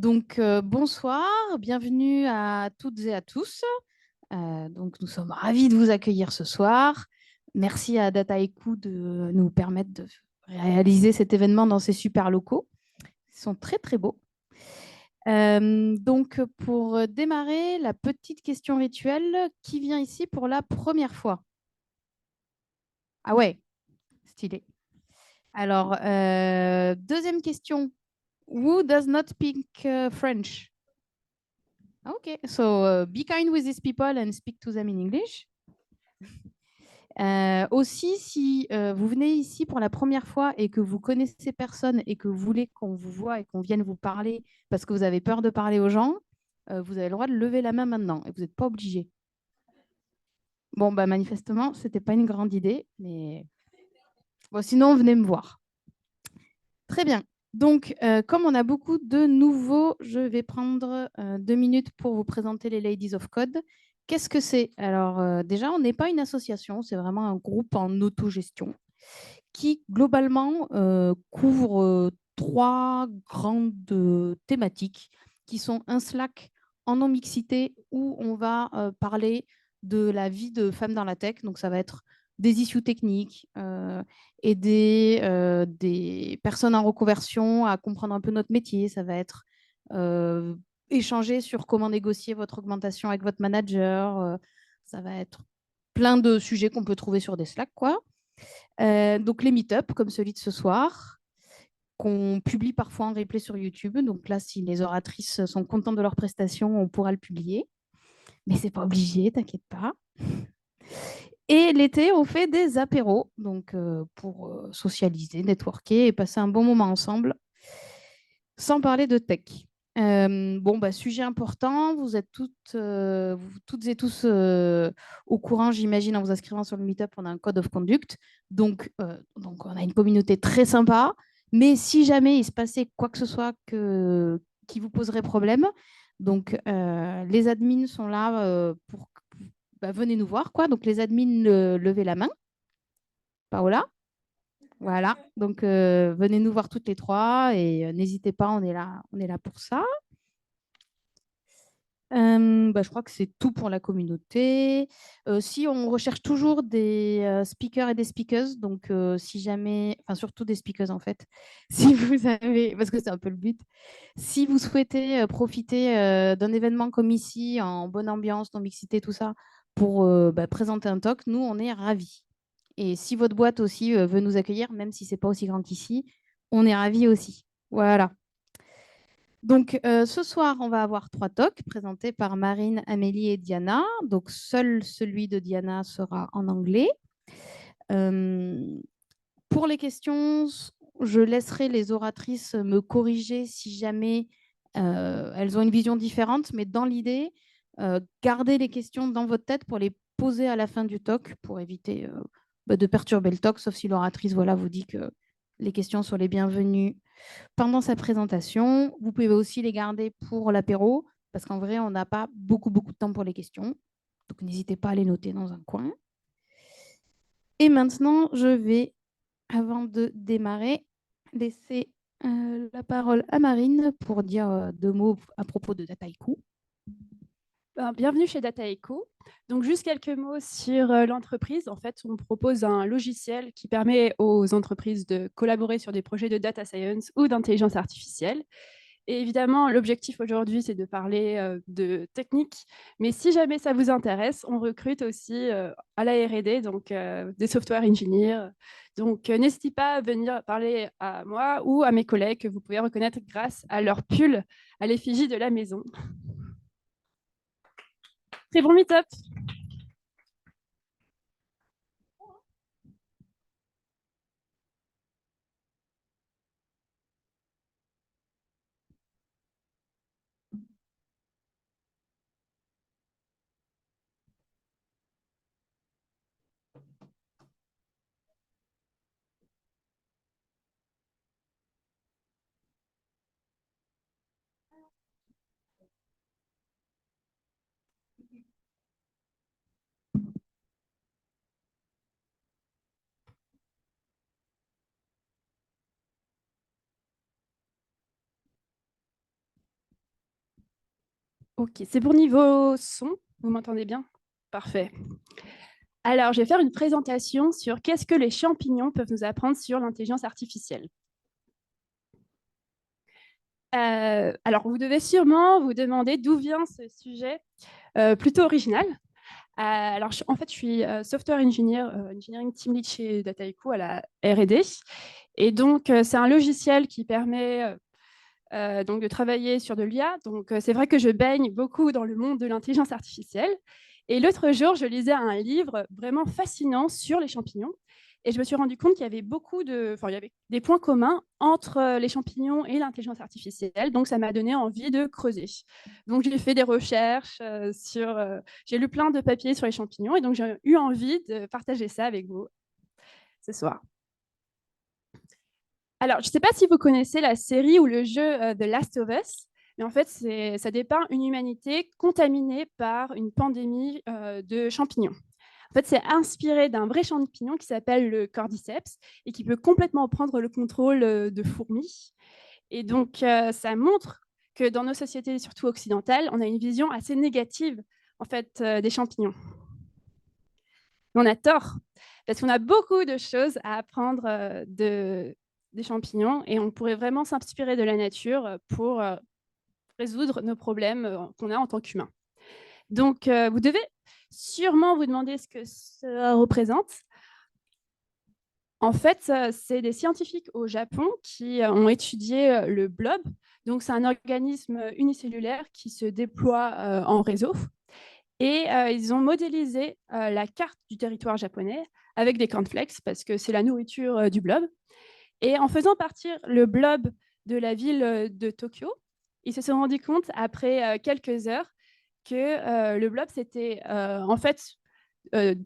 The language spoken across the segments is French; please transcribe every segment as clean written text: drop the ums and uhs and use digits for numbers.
Bonsoir, bienvenue à toutes et à tous. Nous sommes ravis de vous accueillir ce soir. Merci à Dataiku de nous permettre de réaliser cet événement dans ces super locaux. Ils sont très, très beaux. Pour démarrer, la petite question rituelle, qui vient ici pour la première fois? Ah ouais, stylé. Alors, deuxième question. Who does not speak French? Okay, so be kind with these people and speak to them in English. Aussi, si vous venez ici pour la première fois et que vous connaissez personne et que vous voulez qu'on vous voit et qu'on vienne vous parler parce que vous avez peur de parler aux gens, vous avez le droit de lever la main maintenant et vous n'êtes pas obligé. Bon, bah, manifestement, ce n'était pas une grande idée, mais bon, sinon, venez me voir. Très bien. Comme on a beaucoup de nouveaux, je vais prendre 2 minutes pour vous présenter les Ladies of Code. Qu'est-ce que c'est? Alors, déjà, on n'est pas une association, c'est vraiment un groupe en autogestion qui, globalement, couvre trois grandes thématiques qui sont un Slack en non-mixité où on va parler de la vie de femmes dans la tech. Donc, ça va être des issues techniques, aider des personnes en reconversion à comprendre un peu notre métier. Ça va être échanger sur comment négocier votre augmentation avec votre manager. Ça va être plein de sujets qu'on peut trouver sur des Slack, quoi. Donc les meet-up, comme celui de ce soir, qu'on publie parfois en replay sur YouTube. Donc là, si les oratrices sont contentes de leur prestation, on pourra le publier. Mais c'est pas obligé, t'inquiète pas. Et l'été, on fait des apéros, donc pour socialiser, networker et passer un bon moment ensemble, sans parler de tech. Sujet important, vous êtes toutes et tous au courant, j'imagine, en vous inscrivant sur le Meetup, on a un code of conduct. Donc on a une communauté très sympa. Mais si jamais il se passait quoi que ce soit qui vous poserait problème, les admins sont là pour... Bah, venez nous voir, quoi. Donc les admins, levez la main. Paola. Voilà, donc venez nous voir toutes les trois et n'hésitez pas, on est là pour ça. Je crois que c'est tout pour la communauté. Si on recherche toujours des speakers et des speakers, donc si jamais, enfin surtout des speakers en fait, si vous avez, parce que c'est un peu le but, si vous souhaitez profiter d'un événement comme ici, en bonne ambiance, non mixité, tout ça, pour présenter un talk, nous on est ravis. Et si votre boîte aussi veut nous accueillir, même si c'est pas aussi grand qu'ici, on est ravis aussi. Voilà. Ce soir, on va avoir 3 talks présentés par Marine, Amélie et Diana. Donc, seul celui de Diana sera en anglais. Pour les questions, je laisserai les oratrices me corriger si jamais elles ont une vision différente, mais dans l'idée, gardez les questions dans votre tête pour les poser à la fin du talk pour éviter de perturber le talk, sauf si l'oratrice vous dit que les questions sont les bienvenues pendant sa présentation. Vous pouvez aussi les garder pour l'apéro, parce qu'en vrai, on n'a pas beaucoup, beaucoup de temps pour les questions. Donc, n'hésitez pas à les noter dans un coin. Et maintenant, je vais, avant de démarrer, laisser la parole à Marine pour dire 2 mots à propos de Dataiku. Bienvenue chez Dataiku. Donc, juste quelques mots sur l'entreprise. En fait, on propose un logiciel qui permet aux entreprises de collaborer sur des projets de data science ou d'intelligence artificielle. Et évidemment, l'objectif aujourd'hui, c'est de parler de technique. Mais si jamais ça vous intéresse, on recrute aussi à la R&D, donc des software engineers. Donc, n'hésitez pas à venir parler à moi ou à mes collègues que vous pouvez reconnaître grâce à leur pull à l'effigie de la maison. Très bon meet-up! Ok, c'est pour niveau son, vous m'entendez bien? Parfait. Alors, je vais faire une présentation sur qu'est-ce que les champignons peuvent nous apprendre sur l'intelligence artificielle. Alors, vous devez sûrement vous demander d'où vient ce sujet plutôt original. Alors, en fait, je suis software engineer, engineering team lead chez Dataiku à la R&D. Et donc, c'est un logiciel qui permet donc de travailler sur de l'IA. Donc, c'est vrai que je baigne beaucoup dans le monde de l'intelligence artificielle. Et l'autre jour, je lisais un livre vraiment fascinant sur les champignons. Et je me suis rendu compte qu'il y avait il y avait des points communs entre les champignons et l'intelligence artificielle. Donc, ça m'a donné envie de creuser. Donc, j'ai fait des recherches j'ai lu plein de papiers sur les champignons. Et donc, j'ai eu envie de partager ça avec vous ce soir. Alors, je ne sais pas si vous connaissez la série ou le jeu The Last of Us, mais en fait, ça dépeint une humanité contaminée par une pandémie de champignons. En fait, c'est inspiré d'un vrai champignon qui s'appelle le cordyceps et qui peut complètement prendre le contrôle de fourmis. Et donc, ça montre que dans nos sociétés, surtout occidentales, on a une vision assez négative en fait, des champignons. Mais on a tort, parce qu'on a beaucoup de choses à apprendre des champignons et on pourrait vraiment s'inspirer de la nature pour résoudre nos problèmes qu'on a en tant qu'humains. Donc, vous devez sûrement vous demander ce que ça représente. En fait, c'est des scientifiques au Japon qui ont étudié le blob. Donc, c'est un organisme unicellulaire qui se déploie en réseau. Et ils ont modélisé la carte du territoire japonais avec des cornflakes, parce que c'est la nourriture du blob. Et en faisant partir le blob de la ville de Tokyo, ils se sont rendus compte, après quelques heures, que le blob s'était en fait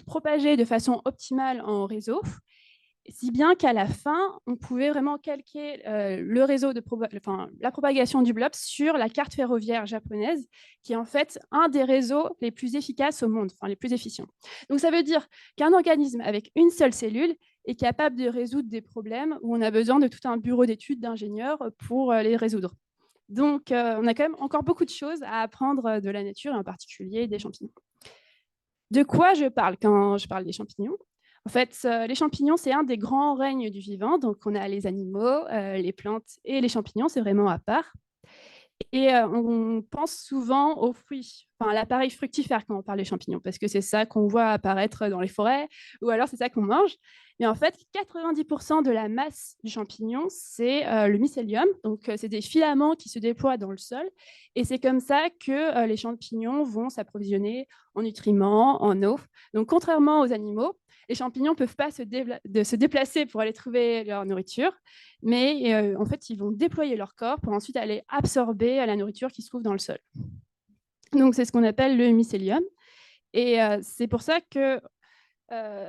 propagé de façon optimale en réseau, si bien qu'à la fin, on pouvait vraiment calquer le réseau la propagation du blob sur la carte ferroviaire japonaise, qui est en fait un des réseaux les plus efficaces au monde, enfin les plus efficients. Donc ça veut dire qu'un organisme avec une seule cellule est capable de résoudre des problèmes où on a besoin de tout un bureau d'études d'ingénieurs pour les résoudre. Donc on a quand même encore beaucoup de choses à apprendre de la nature, et en particulier des champignons. De quoi je parle quand je parle des champignons? En fait, les champignons, c'est un des grands règnes du vivant. Donc, on a les animaux, les plantes et les champignons, c'est vraiment à part. Et on pense souvent aux fruits, enfin à l'appareil fructifère quand on parle des champignons, parce que c'est ça qu'on voit apparaître dans les forêts, ou alors c'est ça qu'on mange. Mais en fait, 90% de la masse du champignon, c'est le mycélium. Donc, c'est des filaments qui se déploient dans le sol. Et c'est comme ça que les champignons vont s'approvisionner en nutriments, en eau. Donc, contrairement aux animaux, les champignons ne peuvent pas se déplacer pour aller trouver leur nourriture, mais en fait, ils vont déployer leur corps pour ensuite aller absorber la nourriture qui se trouve dans le sol. Donc, c'est ce qu'on appelle le mycélium. Et c'est pour ça que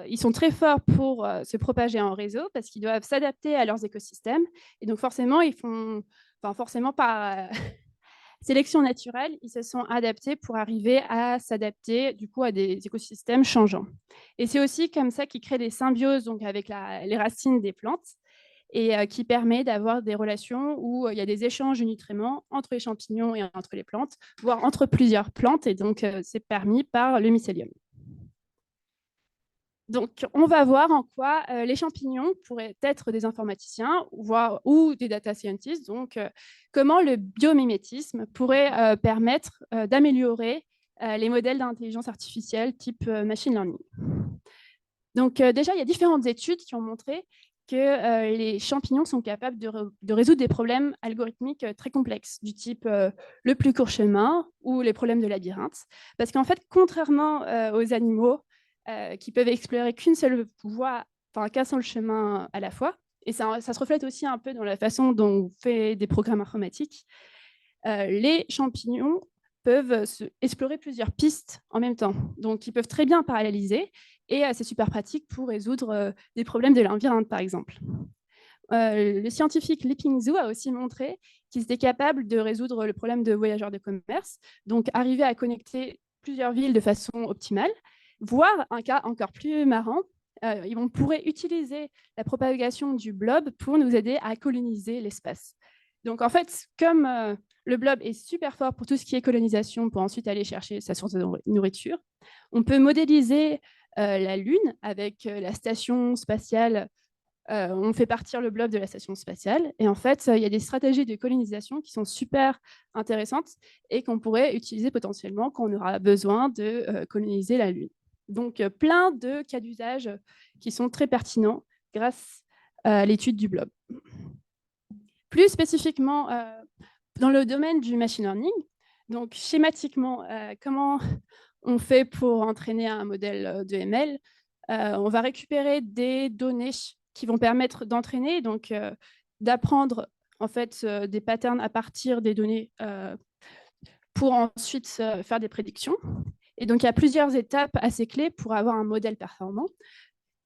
ils sont très forts pour se propager en réseau parce qu'ils doivent s'adapter à leurs écosystèmes. Et donc, forcément, par sélection naturelle, ils se sont adaptés pour arriver à s'adapter du coup à des écosystèmes changeants. Et c'est aussi comme ça qu'ils créent des symbioses donc, avec les racines des plantes et qui permet d'avoir des relations où il y a des échanges de nutriments entre les champignons et entre les plantes, voire entre plusieurs plantes. Et donc, c'est permis par le mycélium. Donc, on va voir en quoi les champignons pourraient être des informaticiens ou des data scientists. Donc, comment le biomimétisme pourrait permettre d'améliorer les modèles d'intelligence artificielle type machine learning. Donc, déjà, il y a différentes études qui ont montré que les champignons sont capables de résoudre des problèmes algorithmiques très complexes, du type le plus court chemin ou les problèmes de labyrinthe. Parce qu'en fait, contrairement aux animaux, qui peuvent explorer qu'une seule voie, enfin qu'un seul chemin à la fois. Et ça se reflète aussi un peu dans la façon dont on fait des programmes informatiques. Les champignons peuvent explorer plusieurs pistes en même temps. Donc, ils peuvent très bien paralléliser et c'est super pratique pour résoudre des problèmes de labyrinthe, par exemple. Le scientifique Li Pingzhu a aussi montré qu'il était capable de résoudre le problème de voyageurs de commerce, donc arriver à connecter plusieurs villes de façon optimale. Voire un cas encore plus marrant, on pourrait utiliser la propagation du blob pour nous aider à coloniser l'espace. Donc, en fait, comme le blob est super fort pour tout ce qui est colonisation, pour ensuite aller chercher sa source de nourriture, on peut modéliser la Lune avec la station spatiale. On fait partir le blob de la station spatiale. Et en fait, il y a des stratégies de colonisation qui sont super intéressantes et qu'on pourrait utiliser potentiellement quand on aura besoin de coloniser la Lune. Donc, plein de cas d'usage qui sont très pertinents grâce à l'étude du blob. Plus spécifiquement, dans le domaine du machine learning, donc schématiquement, comment on fait pour entraîner un modèle de ML? On va récupérer des données qui vont permettre d'entraîner, donc d'apprendre en fait des patterns à partir des données pour ensuite faire des prédictions. Et donc, il y a plusieurs étapes assez clés pour avoir un modèle performant.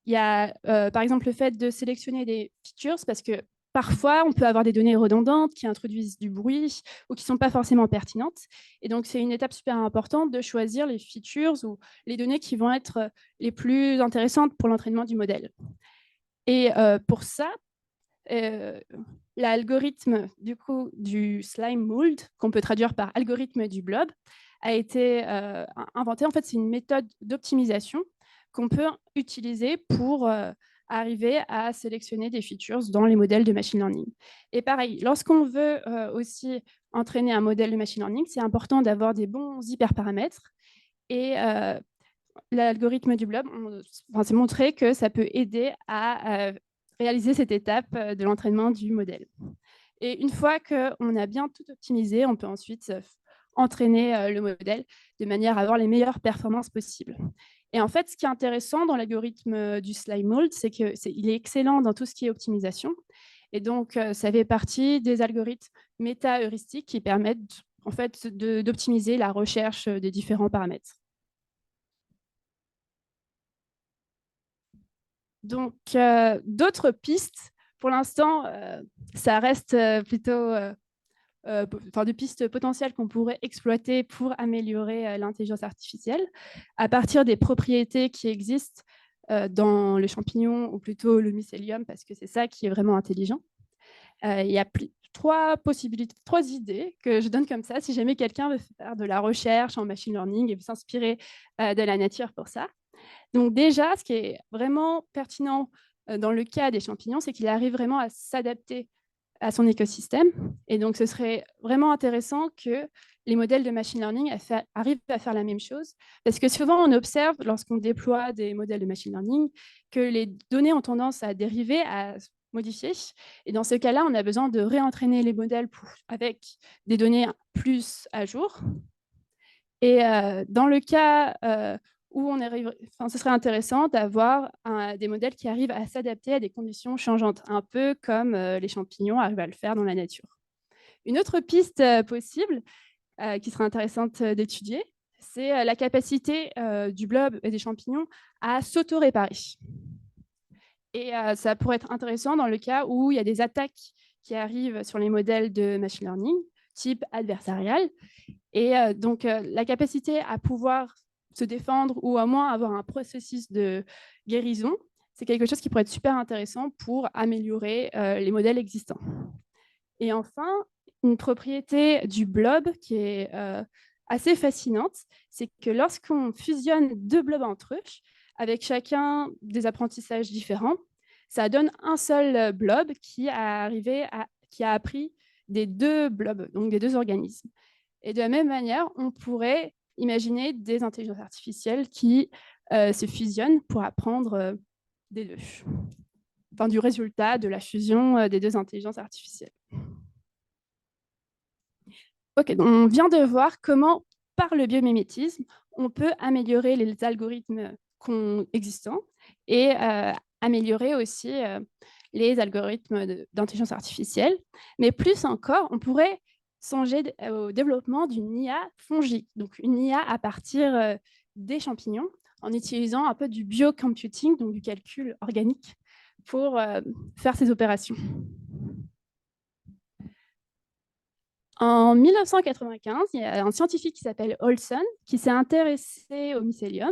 Il y a par exemple le fait de sélectionner des features parce que parfois, on peut avoir des données redondantes qui introduisent du bruit ou qui ne sont pas forcément pertinentes. Et donc, c'est une étape super importante de choisir les features ou les données qui vont être les plus intéressantes pour l'entraînement du modèle. Et pour ça, l'algorithme du slime mold, qu'on peut traduire par algorithme du blob, a été inventé. En fait, c'est une méthode d'optimisation qu'on peut utiliser pour arriver à sélectionner des features dans les modèles de machine learning. Et pareil, lorsqu'on veut aussi entraîner un modèle de machine learning, c'est important d'avoir des bons hyperparamètres. Et l'algorithme du blob, s'est montré que ça peut aider à réaliser cette étape de l'entraînement du modèle. Et une fois qu'on a bien tout optimisé, on peut ensuite entraîner le modèle de manière à avoir les meilleures performances possibles. Et en fait, ce qui est intéressant dans l'algorithme du slime mold, c'est qu'il est excellent dans tout ce qui est optimisation. Et donc, ça fait partie des algorithmes méta-heuristiques qui permettent en fait, d'optimiser la recherche des différents paramètres. Donc, d'autres pistes, pour l'instant, ça reste plutôt des pistes potentielles qu'on pourrait exploiter pour améliorer l'intelligence artificielle à partir des propriétés qui existent dans le champignon ou plutôt le mycélium, parce que c'est ça qui est vraiment intelligent. Il y a trois possibilités, trois idées que je donne comme ça, si jamais quelqu'un veut faire de la recherche en machine learning et veut s'inspirer de la nature pour ça. Donc déjà, ce qui est vraiment pertinent dans le cas des champignons, c'est qu'il arrive vraiment à s'adapter à son écosystème. Et donc, ce serait vraiment intéressant que les modèles de machine learning arrivent à faire la même chose. Parce que souvent, on observe, lorsqu'on déploie des modèles de machine learning, que les données ont tendance à dériver, à se modifier. Et dans ce cas-là, on a besoin de réentraîner les modèles avec des données plus à jour. Et dans le cas où ce serait intéressant d'avoir des modèles qui arrivent à s'adapter à des conditions changeantes, un peu comme les champignons arrivent à le faire dans la nature. Une autre piste possible qui serait intéressante d'étudier, c'est la capacité du blob et des champignons à s'auto-réparer. Et ça pourrait être intéressant dans le cas où il y a des attaques qui arrivent sur les modèles de machine learning, type adversarial. Et donc, la capacité à pouvoir se défendre ou à moins avoir un processus de guérison, c'est quelque chose qui pourrait être super intéressant pour améliorer les modèles existants. Et enfin, une propriété du blob qui est assez fascinante, c'est que lorsqu'on fusionne deux blobs entre eux, avec chacun des apprentissages différents, ça donne un seul blob qui a appris des deux blobs, donc des deux organismes. Et de la même manière, on pourrait imaginer des intelligences artificielles qui se fusionnent pour apprendre des deux. Enfin, du résultat de la fusion des deux intelligences artificielles. Ok, donc on vient de voir comment, par le biomimétisme, on peut améliorer les algorithmes existants et améliorer aussi les algorithmes d'intelligence artificielle. Mais plus encore, on pourrait songer au développement d'une IA fongique, donc une IA à partir des champignons, en utilisant un peu du biocomputing, donc du calcul organique, pour faire ces opérations. En 1995, il y a un scientifique qui s'appelle Olson qui s'est intéressé au mycélium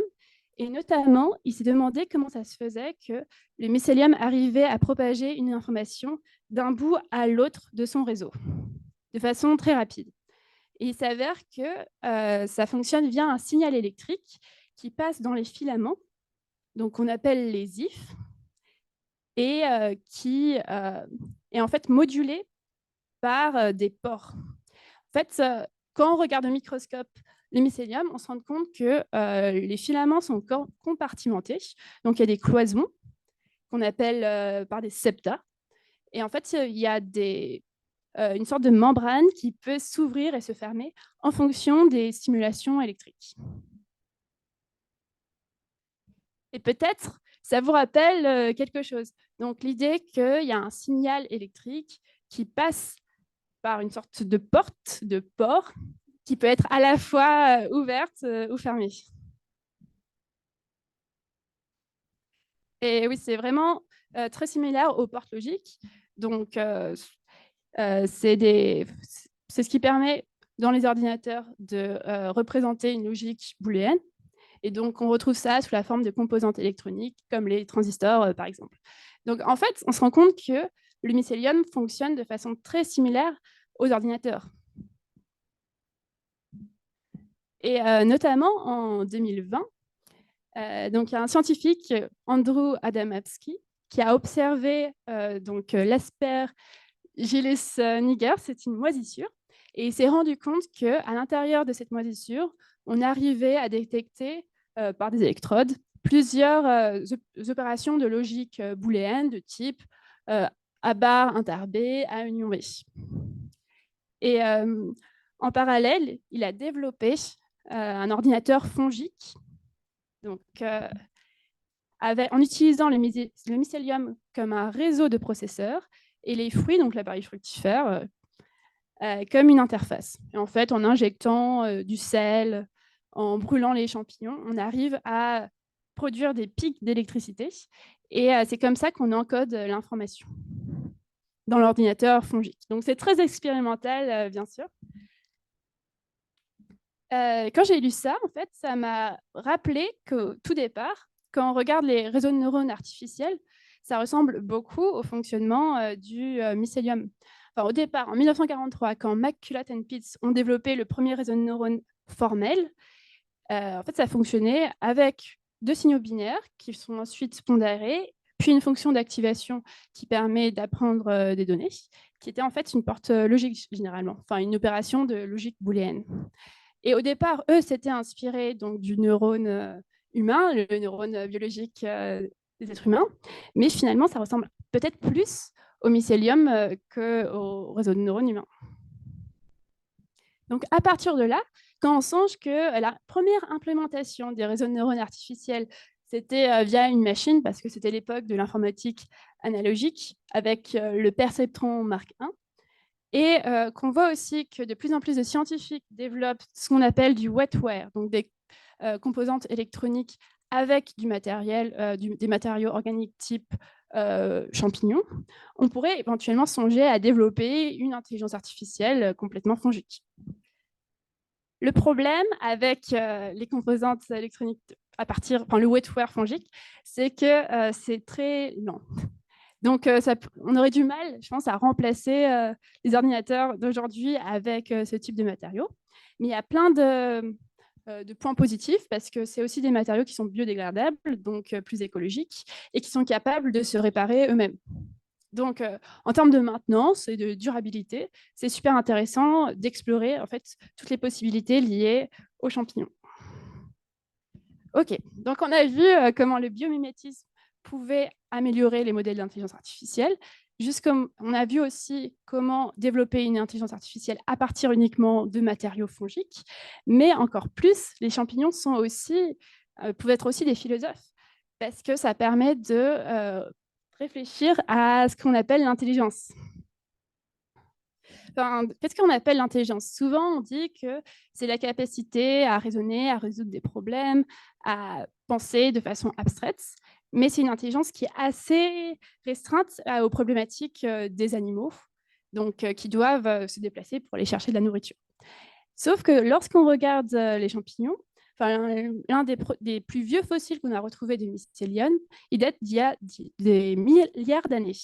Et notamment, il s'est demandé comment ça se faisait que le mycélium arrivait à propager une information d'un bout à l'autre de son réseau, de façon très rapide. Et il s'avère que ça fonctionne via un signal électrique qui passe dans les filaments, donc qu'on appelle les ifs, et qui est en fait modulé par des pores. En fait, quand on regarde au microscope les mycéliums, on se rend compte que les filaments sont compartimentés. Donc, il y a des cloisons qu'on appelle par des septa. Et en fait, il y a une sorte de membrane qui peut s'ouvrir et se fermer en fonction des stimulations électriques. Et peut-être, ça vous rappelle quelque chose. Donc, l'idée qu'il y a un signal électrique qui passe par une sorte de porte, de pore, qui peut être à la fois ouverte ou fermée. Et oui, c'est vraiment très similaire aux portes logiques. Donc, c'est ce qui permet dans les ordinateurs de représenter une logique booléenne. Et donc, on retrouve ça sous la forme de composantes électroniques, comme les transistors, par exemple. Donc, en fait, on se rend compte que le mycélium fonctionne de façon très similaire aux ordinateurs. Et notamment en 2020, donc, il y a un scientifique, Andrew Adamowski, qui a observé l'Aspergillus niger, c'est une moisissure, et il s'est rendu compte qu'à l'intérieur de cette moisissure, on arrivait à détecter par des électrodes plusieurs opérations de logique booléenne de type A bar inter B, A union B. Et en parallèle, il a développé un ordinateur fongique, donc, en utilisant le mycélium comme un réseau de processeurs et les fruits, donc l'appareil fructifère, comme une interface. Et en fait, en injectant du sel, en brûlant les champignons, on arrive à produire des pics d'électricité. Et c'est comme ça qu'on encode l'information dans l'ordinateur fongique. Donc, c'est très expérimental, bien sûr. Quand j'ai lu ça, en fait, ça m'a rappelé qu'au tout départ, quand on regarde les réseaux de neurones artificiels, ça ressemble beaucoup au fonctionnement du mycélium. Enfin, au départ, en 1943, quand McCulloch et Pitts ont développé le premier réseau de neurones formel, en fait, ça fonctionnait avec deux signaux binaires qui sont ensuite pondérés, puis une fonction d'activation qui permet d'apprendre des données, qui était en fait une porte logique généralement, enfin une opération de logique booléenne. Et au départ, eux, s'étaient inspirés donc, du neurone humain, le neurone biologique des êtres humains. Mais finalement, ça ressemble peut-être plus au mycélium qu'au réseau de neurones humains. Donc, à partir de là, quand on songe que la première implémentation des réseaux de neurones artificiels, c'était via une machine, parce que c'était l'époque de l'informatique analogique, avec le perceptron Mark I, et qu'on voit aussi que de plus en plus de scientifiques développent ce qu'on appelle du wetware, donc des composantes électroniques avec du matériel, des matériaux organiques type champignons, on pourrait éventuellement songer à développer une intelligence artificielle complètement fongique. Le problème avec les composantes électroniques le wetware fongique, c'est que c'est très lent. Donc, on aurait du mal, je pense, à remplacer les ordinateurs d'aujourd'hui avec ce type de matériaux. Mais il y a plein de points positifs parce que c'est aussi des matériaux qui sont biodégradables, donc plus écologiques, et qui sont capables de se réparer eux-mêmes. Donc, en termes de maintenance et de durabilité, c'est super intéressant d'explorer en fait toutes les possibilités liées aux champignons. OK, donc on a vu comment le biomimétisme pouvait améliorer les modèles d'intelligence artificielle. On a vu aussi comment développer une intelligence artificielle à partir uniquement de matériaux fongiques, mais encore plus, les champignons peuvent être aussi des philosophes, parce que ça permet de réfléchir à ce qu'on appelle l'intelligence. Qu'est-ce qu'on appelle l'intelligence? Souvent, on dit que c'est la capacité à raisonner, à résoudre des problèmes, à penser de façon abstraite, mais c'est une intelligence qui est assez restreinte aux problématiques des animaux, donc qui doivent se déplacer pour aller chercher de la nourriture. Sauf que lorsqu'on regarde les champignons, l'un des plus vieux fossiles qu'on a retrouvés de mycélium, il date d'il y a des milliards d'années.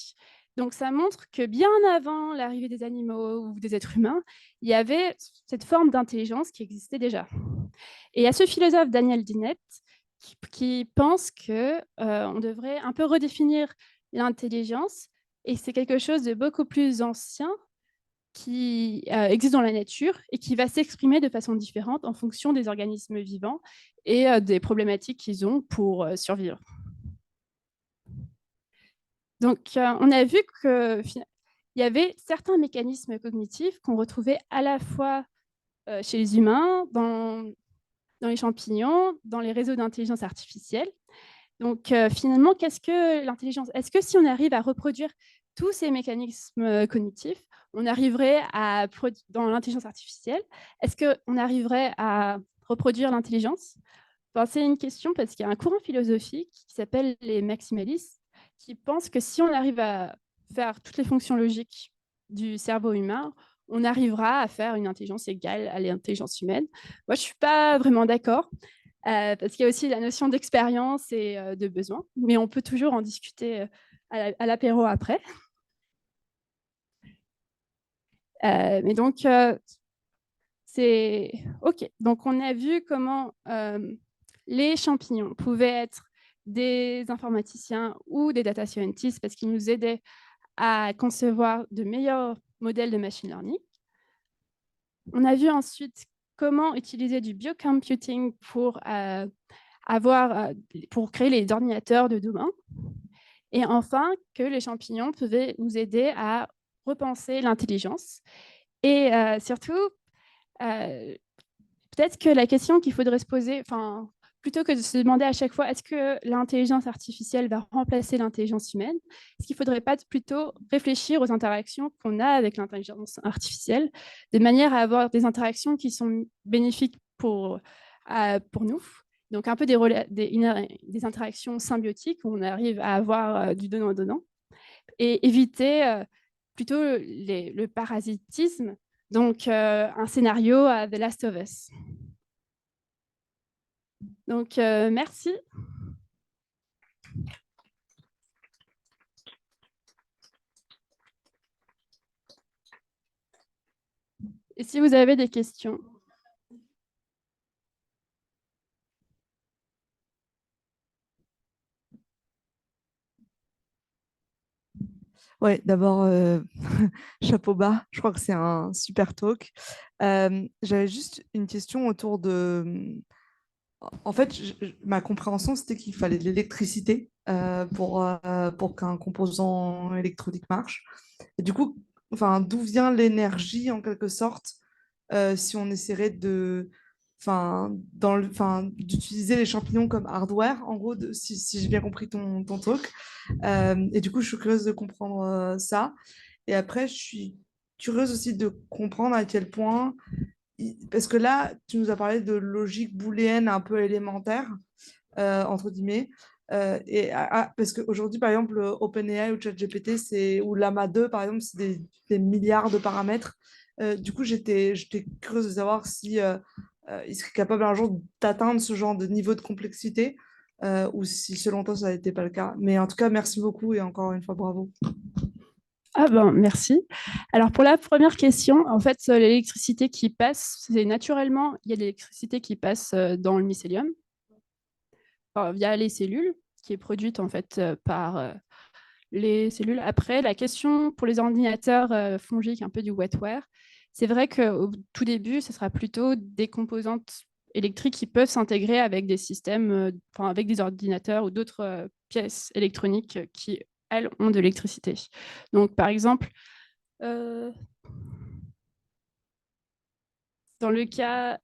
Donc, ça montre que bien avant l'arrivée des animaux ou des êtres humains, il y avait cette forme d'intelligence qui existait déjà. Et il y a ce philosophe Daniel Dennett qui pense qu'on devrait un peu redéfinir l'intelligence, et c'est quelque chose de beaucoup plus ancien qui existe dans la nature et qui va s'exprimer de façon différente en fonction des organismes vivants et des problématiques qu'ils ont pour survivre. Donc, on a vu qu'il y avait certains mécanismes cognitifs qu'on retrouvait à la fois chez les humains, dans les champignons, dans les réseaux d'intelligence artificielle. Donc, finalement, qu'est-ce que l'intelligence? Est-ce que si on arrive à reproduire tous ces mécanismes cognitifs, on arriverait dans l'intelligence artificielle, est-ce qu'on arriverait à reproduire l'intelligence? Enfin, c'est une question parce qu'il y a un courant philosophique qui s'appelle les maximalistes, qui pensent que si on arrive à faire toutes les fonctions logiques du cerveau humain, on arrivera à faire une intelligence égale à l'intelligence humaine. Moi, je ne suis pas vraiment d'accord, parce qu'il y a aussi la notion d'expérience et de besoin, mais on peut toujours en discuter à l'apéro après. Mais donc, c'est OK. Donc, on a vu comment les champignons pouvaient être des informaticiens ou des data scientists parce qu'ils nous aidaient à concevoir de meilleurs modèles de machine learning. On a vu ensuite comment utiliser du biocomputing pour créer les ordinateurs de demain. Et enfin, que les champignons pouvaient nous aider à repenser l'intelligence. Et surtout, peut-être que la question qu'il faudrait se poser, plutôt que de se demander à chaque fois est-ce que l'intelligence artificielle va remplacer l'intelligence humaine, est-ce qu'il ne faudrait pas plutôt réfléchir aux interactions qu'on a avec l'intelligence artificielle, de manière à avoir des interactions qui sont bénéfiques pour nous, donc un peu des interactions symbiotiques où on arrive à avoir du donnant-donnant, et éviter plutôt le parasitisme, donc un scénario à The Last of Us. Donc, merci. Et si vous avez des questions. Ouais, d'abord, chapeau bas. Je crois que c'est un super talk. J'avais juste une question autour de... En fait, ma compréhension, c'était qu'il fallait de l'électricité pour qu'un composant électronique marche. Et du coup, enfin, d'où vient l'énergie, en quelque sorte, si on essaierait de... d'utiliser les champignons comme hardware, en gros, si j'ai bien compris ton talk. Et du coup, je suis curieuse de comprendre ça. Et après, je suis curieuse aussi de comprendre à quel point, parce que là, tu nous as parlé de logique booléenne un peu élémentaire, entre guillemets. Parce qu'aujourd'hui, par exemple, OpenAI ou ChatGPT, ou Llama 2, par exemple, c'est des milliards de paramètres. Du coup, j'étais curieuse de savoir si il serait capable un jour d'atteindre ce genre de niveau de complexité, ou si selon toi, ça n'était pas le cas. Mais en tout cas, merci beaucoup et encore une fois, bravo. Ah ben, merci. Alors, pour la première question, en fait, l'électricité qui passe, c'est naturellement, il y a de l'électricité qui passe dans le mycélium via les cellules, qui est produite en fait par les cellules. Après, la question pour les ordinateurs fongiques, un peu du wetware, c'est vrai qu'au tout début, ce sera plutôt des composantes électriques qui peuvent s'intégrer avec des systèmes, avec des ordinateurs ou d'autres pièces électroniques qui, elles, ont de l'électricité. Donc, par exemple, dans le cas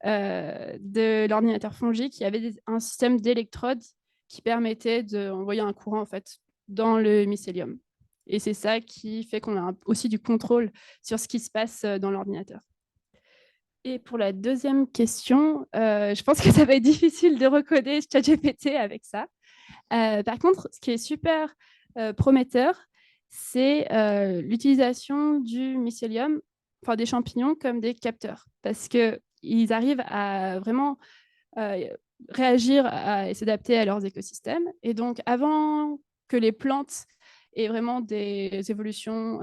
de l'ordinateur fongique, il y avait un système d'électrodes qui permettait d'envoyer un courant en fait, dans le mycélium. Et c'est ça qui fait qu'on a aussi du contrôle sur ce qui se passe dans l'ordinateur. Et pour la deuxième question, je pense que ça va être difficile de recoder ChatGPT avec ça. Par contre, ce qui est super prometteur, c'est l'utilisation du mycélium, des champignons comme des capteurs, parce qu'ils arrivent à vraiment réagir et s'adapter à leurs écosystèmes. Et donc, avant que les plantes aient vraiment des évolutions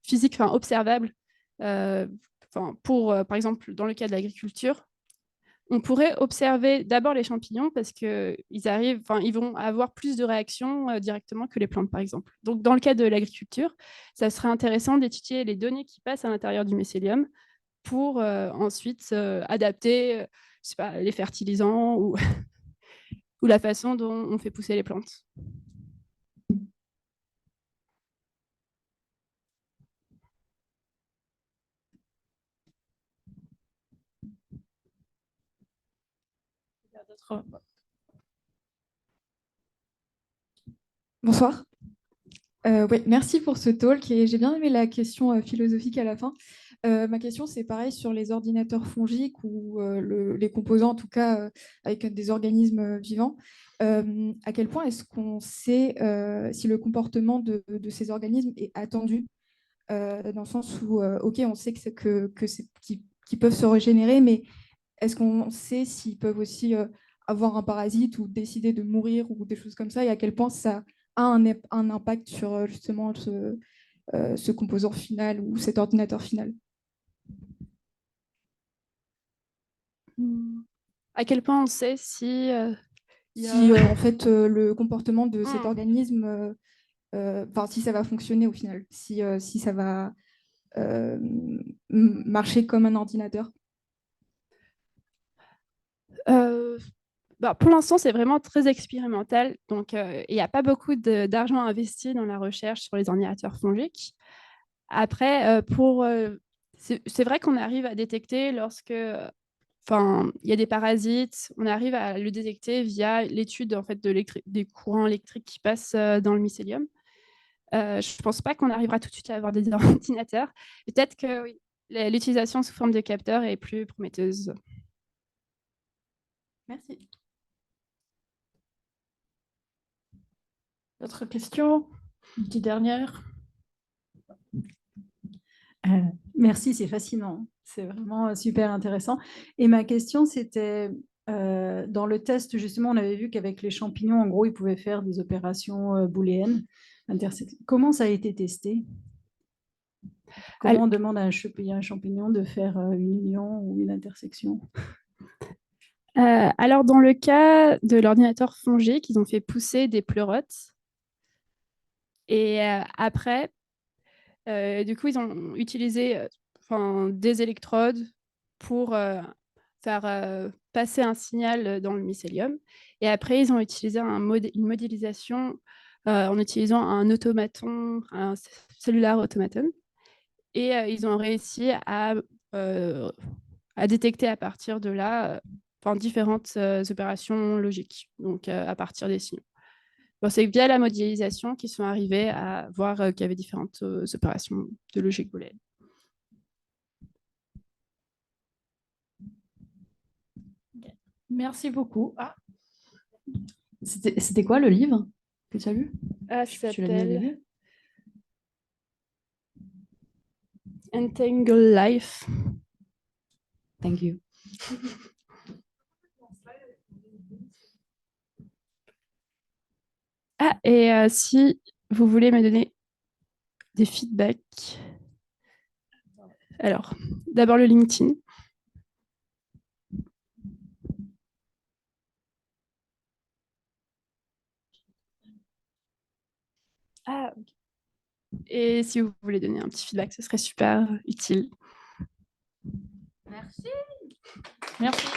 physiques observables, par exemple, dans le cas de l'agriculture, on pourrait observer d'abord les champignons parce qu'ils vont avoir plus de réactions directement que les plantes, par exemple. Donc, dans le cas de l'agriculture, ça serait intéressant d'étudier les données qui passent à l'intérieur du mycélium pour ensuite adapter je sais pas, les fertilisants ou, ou la façon dont on fait pousser les plantes. Bonsoir. Ouais, merci pour ce talk et j'ai bien aimé la question philosophique à la fin. Ma question, c'est pareil sur les ordinateurs fongiques ou les composants, en tout cas, avec des organismes vivants. À quel point est-ce qu'on sait si le comportement de ces organismes est attendu dans le sens où, OK, on sait qu'ils peuvent se régénérer, mais est-ce qu'on sait s'ils peuvent aussi avoir un parasite ou décider de mourir ou des choses comme ça, et à quel point ça a un impact sur justement ce composant final ou cet ordinateur final? À quel point on sait si Si en fait le comportement de cet Hmm. organisme, si ça va fonctionner au final, si ça va marcher comme un ordinateur. Pour l'instant, c'est vraiment très expérimental. Donc, il n'y a pas beaucoup d'argent investi dans la recherche sur les ordinateurs fongiques. Après, c'est vrai qu'on arrive à détecter lorsque il y a des parasites, on arrive à le détecter via l'étude en fait, des courants électriques qui passent dans le mycélium. Je ne pense pas qu'on arrivera tout de suite à avoir des ordinateurs. Peut-être que oui, l'utilisation sous forme de capteurs est plus prometteuse. Merci. D'autres questions? Une petite dernière? Merci, c'est fascinant. C'est vraiment super intéressant. Et ma question, c'était, dans le test, justement, on avait vu qu'avec les champignons, en gros, ils pouvaient faire des opérations booléennes. Comment ça a été testé? Comment on demande à un champignon de faire une union ou une intersection? Alors, dans le cas de l'ordinateur fongique, ils ont fait pousser des pleurotes. Et après, du coup, ils ont utilisé des électrodes pour faire passer un signal dans le mycélium. Et après, ils ont utilisé une modélisation en utilisant un automaton, un cellulaire automaton. Et ils ont réussi euh, à détecter à partir de là différentes opérations logiques, donc à partir des signaux. Bon, c'est via la modélisation qu'ils sont arrivés à voir qu'il y avait différentes opérations de logique booléenne. Merci beaucoup. C'était quoi le livre que tu as lu? Ça Tu l'as lu au s'appelle début? Entangle Life. Thank you. Ah, et si vous voulez me donner des feedbacks, alors, d'abord le LinkedIn. Ah, ok. Et si vous voulez donner un petit feedback, ce serait super utile. Merci. Merci.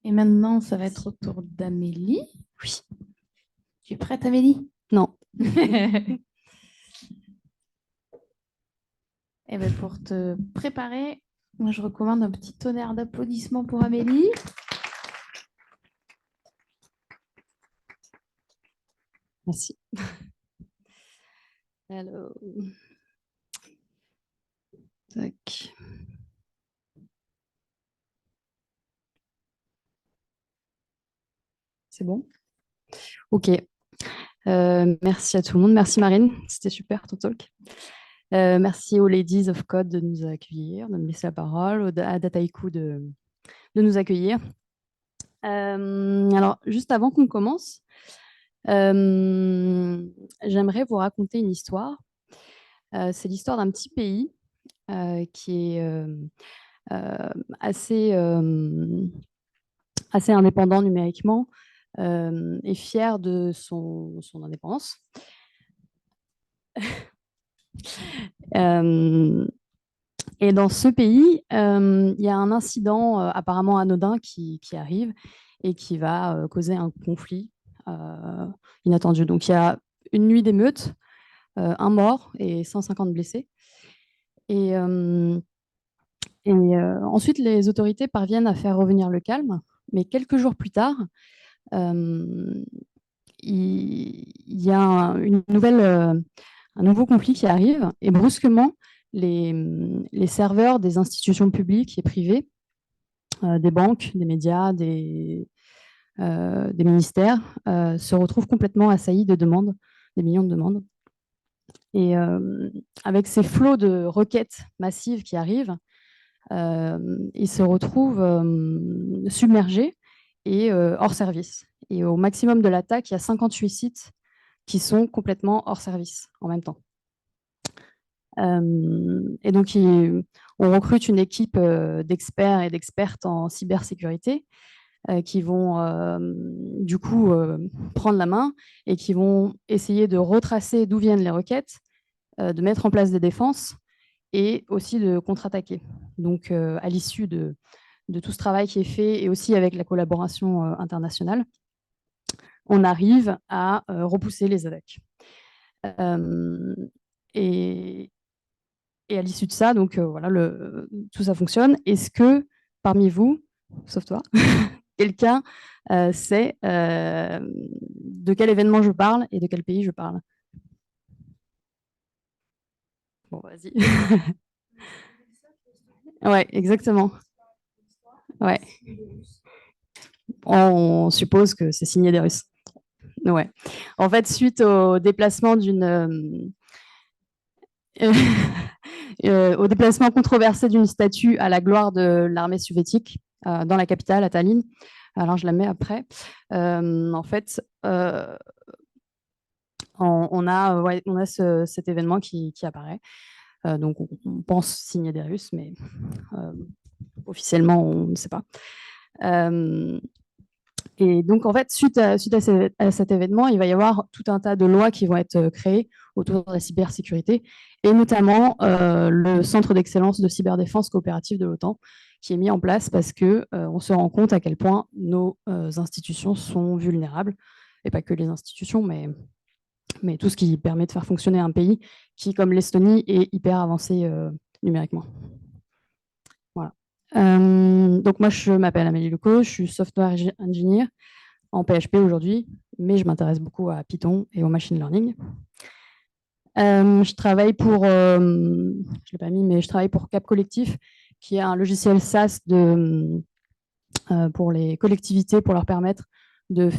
Et maintenant, ça va être au tour d'Amélie. Oui. Tu es prête, Amélie? Non. Et ben pour te préparer, moi, je recommande un petit tonnerre d'applaudissements pour Amélie. Merci. Alors, tac. C'est bon? Ok. Merci à tout le monde. Merci Marine, c'était super ton talk. Merci aux Ladies of Code de nous accueillir, de me laisser la parole, à Dataiku de nous accueillir. Alors, juste avant qu'on commence, j'aimerais vous raconter une histoire. C'est l'histoire d'un petit pays qui est assez indépendant numériquement et fier de son indépendance. Et dans ce pays, il y a un incident apparemment anodin qui arrive et qui va causer un conflit inattendu. Donc, il y a une nuit d'émeute, un mort et 150 blessés. Et ensuite, les autorités parviennent à faire revenir le calme. Mais quelques jours plus tard, il y a un nouveau conflit qui arrive. Et brusquement, les serveurs des institutions publiques et privées, des banques, des médias, des ministères, se retrouvent complètement assaillis de demandes, des millions de demandes. Et avec ces flots de requêtes massives qui arrivent, ils se retrouvent submergés et hors service. Et au maximum de l'attaque, il y a 58 sites qui sont complètement hors service en même temps. Et donc, on recrute une équipe d'experts et d'expertes en cybersécurité qui vont du coup prendre la main et qui vont essayer de retracer d'où viennent les requêtes, de mettre en place des défenses et aussi de contre-attaquer. Donc, à l'issue de tout ce travail qui est fait et aussi avec la collaboration internationale, on arrive à repousser les attaques. Et à l'issue de ça, donc voilà, tout ça fonctionne. Est-ce que parmi vous, sauf toi, quelqu'un sait de quel événement je parle et de quel pays je parle? Bon, vas-y. Ouais, exactement. Ouais. On suppose que c'est signé des Russes. Ouais. En fait, suite au déplacement au déplacement controversé d'une statue à la gloire de l'armée soviétique dans la capitale, à Tallinn. Alors, je la mets après. En fait, on a cet événement qui apparaît. Donc, on pense signer des Russes, mais officiellement, on ne sait pas. Et donc, en fait, suite à cet événement, il va y avoir tout un tas de lois qui vont être créées autour de la cybersécurité, et notamment le Centre d'excellence de cyberdéfense coopérative de l'OTAN, qui est mis en place parce qu'on se rend compte à quel point nos institutions sont vulnérables, et pas que les institutions, mais tout ce qui permet de faire fonctionner un pays qui, comme l'Estonie, est hyper avancé numériquement. Voilà. Donc moi, je m'appelle Amélie Leco, je suis software engineer en PHP aujourd'hui, mais je m'intéresse beaucoup à Python et au machine learning. Je travaille pour, je ne l'ai pas mis, mais je travaille pour Cap Collectif, qui est un logiciel SaaS pour les collectivités, pour leur permettre de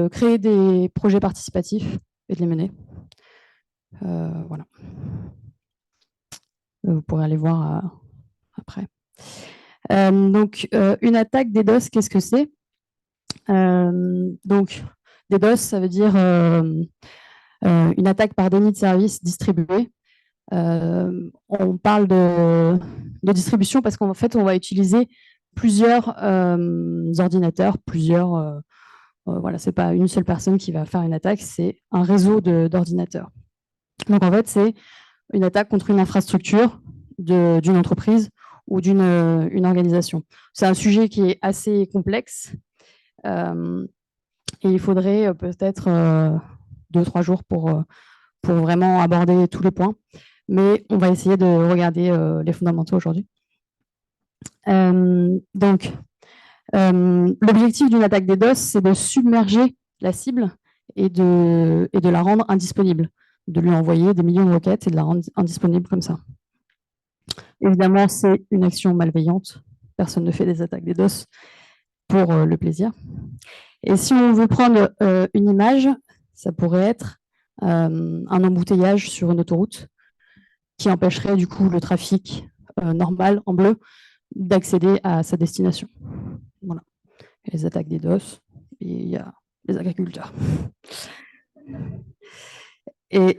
créer des projets participatifs et de les mener. Voilà. Vous pourrez aller voir après. Donc, une attaque DDoS, qu'est-ce que c'est? Donc, DDoS, ça veut dire une attaque par déni de service distribué. On parle de distribution parce qu'en fait, on va utiliser plusieurs ordinateurs, voilà, c'est pas une seule personne qui va faire une attaque, c'est un réseau d'ordinateurs. Donc, en fait, c'est une attaque contre une infrastructure d'une entreprise ou d'une organisation. C'est un sujet qui est assez complexe et il faudrait peut-être 2-3 jours pour vraiment aborder tous les points. Mais on va essayer de regarder les fondamentaux aujourd'hui. Donc, l'objectif d'une attaque DDoS, c'est de submerger la cible et de la rendre indisponible, de lui envoyer des millions de requêtes et de la rendre indisponible comme ça. Évidemment, c'est une action malveillante. Personne ne fait des attaques DDoS pour le plaisir. Et si on veut prendre une image, ça pourrait être un embouteillage sur une autoroute qui empêcherait du coup le trafic normal en bleu d'accéder à sa destination. Voilà. Et les attaques des DOS, et il y a les agriculteurs. Et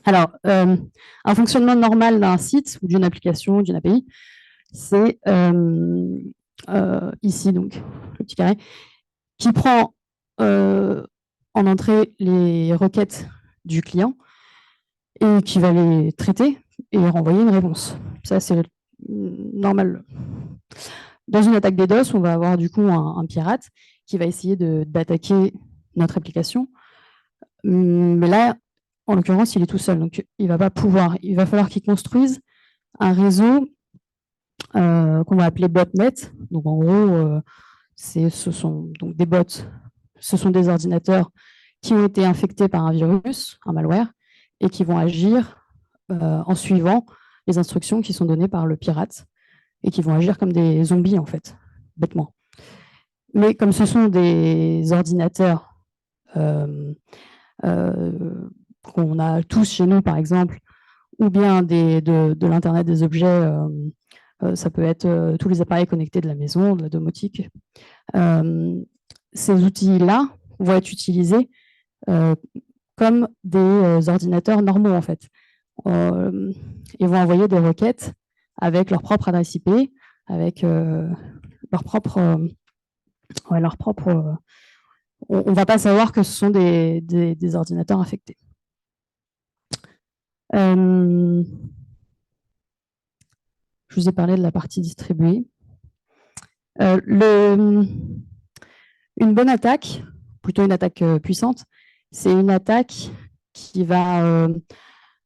alors, un fonctionnement normal d'un site ou d'une application, d'une API, c'est ici, donc, le petit carré, qui prend en entrée les requêtes du client et qui va les traiter et renvoyer une réponse. Ça, c'est normal. Dans une attaque DDoS, on va avoir du coup un pirate qui va essayer d'attaquer notre application. Mais là, en l'occurrence, il est tout seul, donc il ne va pas pouvoir. Il va falloir qu'il construise un réseau qu'on va appeler botnet. Donc en gros, ce sont donc des bots. Ce sont des ordinateurs qui ont été infectés par un virus, un malware, et qui vont agir en suivant les instructions qui sont données par le pirate et qui vont agir comme des zombies, en fait, bêtement. Mais comme ce sont des ordinateurs qu'on a tous chez nous, par exemple, ou bien de l'Internet des objets, ça peut être tous les appareils connectés de la maison, de la domotique. Ces outils-là vont être utilisés comme des ordinateurs normaux, en fait. Ils vont envoyer des requêtes avec leur propre adresse IP, avec leur propre... on ne va pas savoir que ce sont des ordinateurs infectés. Je vous ai parlé de la partie distribuée. Une bonne attaque, plutôt une attaque puissante, c'est une attaque qui va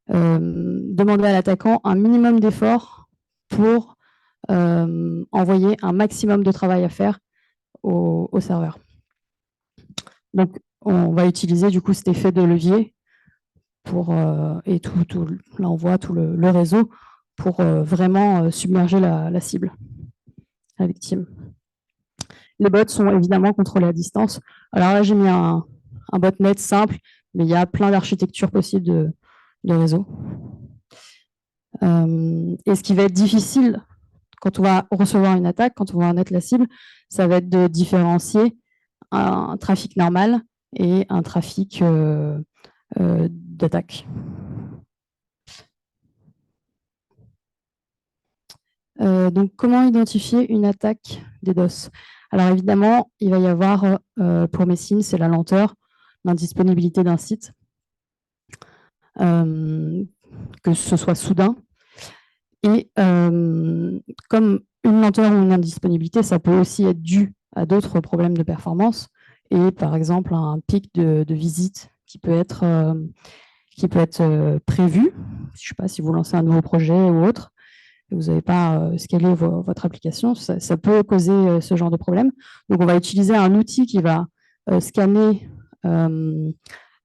demander à l'attaquant un minimum d'efforts pour envoyer un maximum de travail à faire au serveur. Donc, on va utiliser du coup cet effet de levier et là on voit tout le réseau pour vraiment submerger la cible, la victime. Les bots sont évidemment contrôlés à distance. Alors là, j'ai mis un botnet simple, mais il y a plein d'architectures possibles de réseau. Et ce qui va être difficile quand on va recevoir une attaque, quand on va en être la cible, ça va être de différencier un trafic normal et un trafic d'attaque. Donc, comment identifier une attaque DDoS? Alors, évidemment, il va y avoir, pour mes signes, c'est la lenteur, l'indisponibilité d'un site, que ce soit soudain. Et comme une lenteur ou une indisponibilité, ça peut aussi être dû à d'autres problèmes de performance et par exemple un pic de visite qui peut être prévu. Je ne sais pas si vous lancez un nouveau projet ou autre, et vous n'avez pas scalé votre application, ça peut causer ce genre de problème. Donc on va utiliser un outil qui va scanner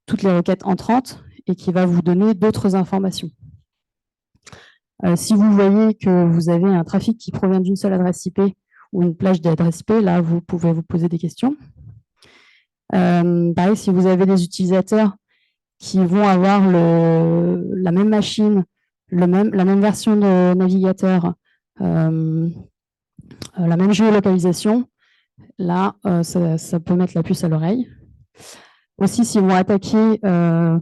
toutes les requêtes entrantes et qui va vous donner d'autres informations. Si vous voyez que vous avez un trafic qui provient d'une seule adresse IP ou une plage d'adresse IP, là, vous pouvez vous poser des questions. Pareil, si vous avez des utilisateurs qui vont avoir la même machine, la même version de navigateur, la même géolocalisation, là, ça peut mettre la puce à l'oreille. Aussi, s'ils vont attaquer un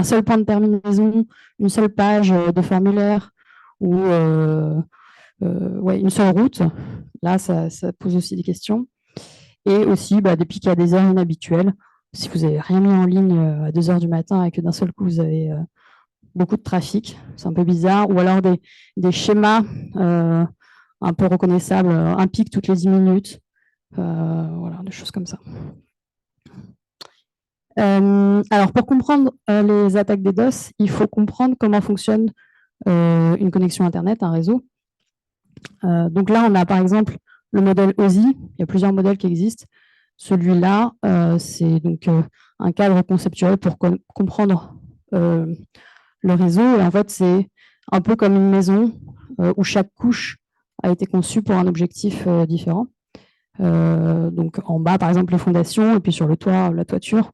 seul point de terminaison, une seule page de formulaire ou une seule route, là, ça pose aussi des questions. Et aussi des pics à des heures inhabituelles. Si vous n'avez rien mis en ligne à 2 heures du matin et que d'un seul coup, vous avez beaucoup de trafic, c'est un peu bizarre. Ou alors des schémas un peu reconnaissables, un pic toutes les 10 minutes. Voilà, des choses comme ça. Alors, pour comprendre les attaques DDoS, il faut comprendre comment fonctionne une connexion Internet, un réseau. Donc là, on a par exemple le modèle OSI. Il y a plusieurs modèles qui existent. Celui-là, c'est donc un cadre conceptuel pour comprendre le réseau. Et en fait, c'est un peu comme une maison où chaque couche a été conçu pour un objectif différent. Donc en bas, par exemple, les fondations, et puis sur le toit, la toiture.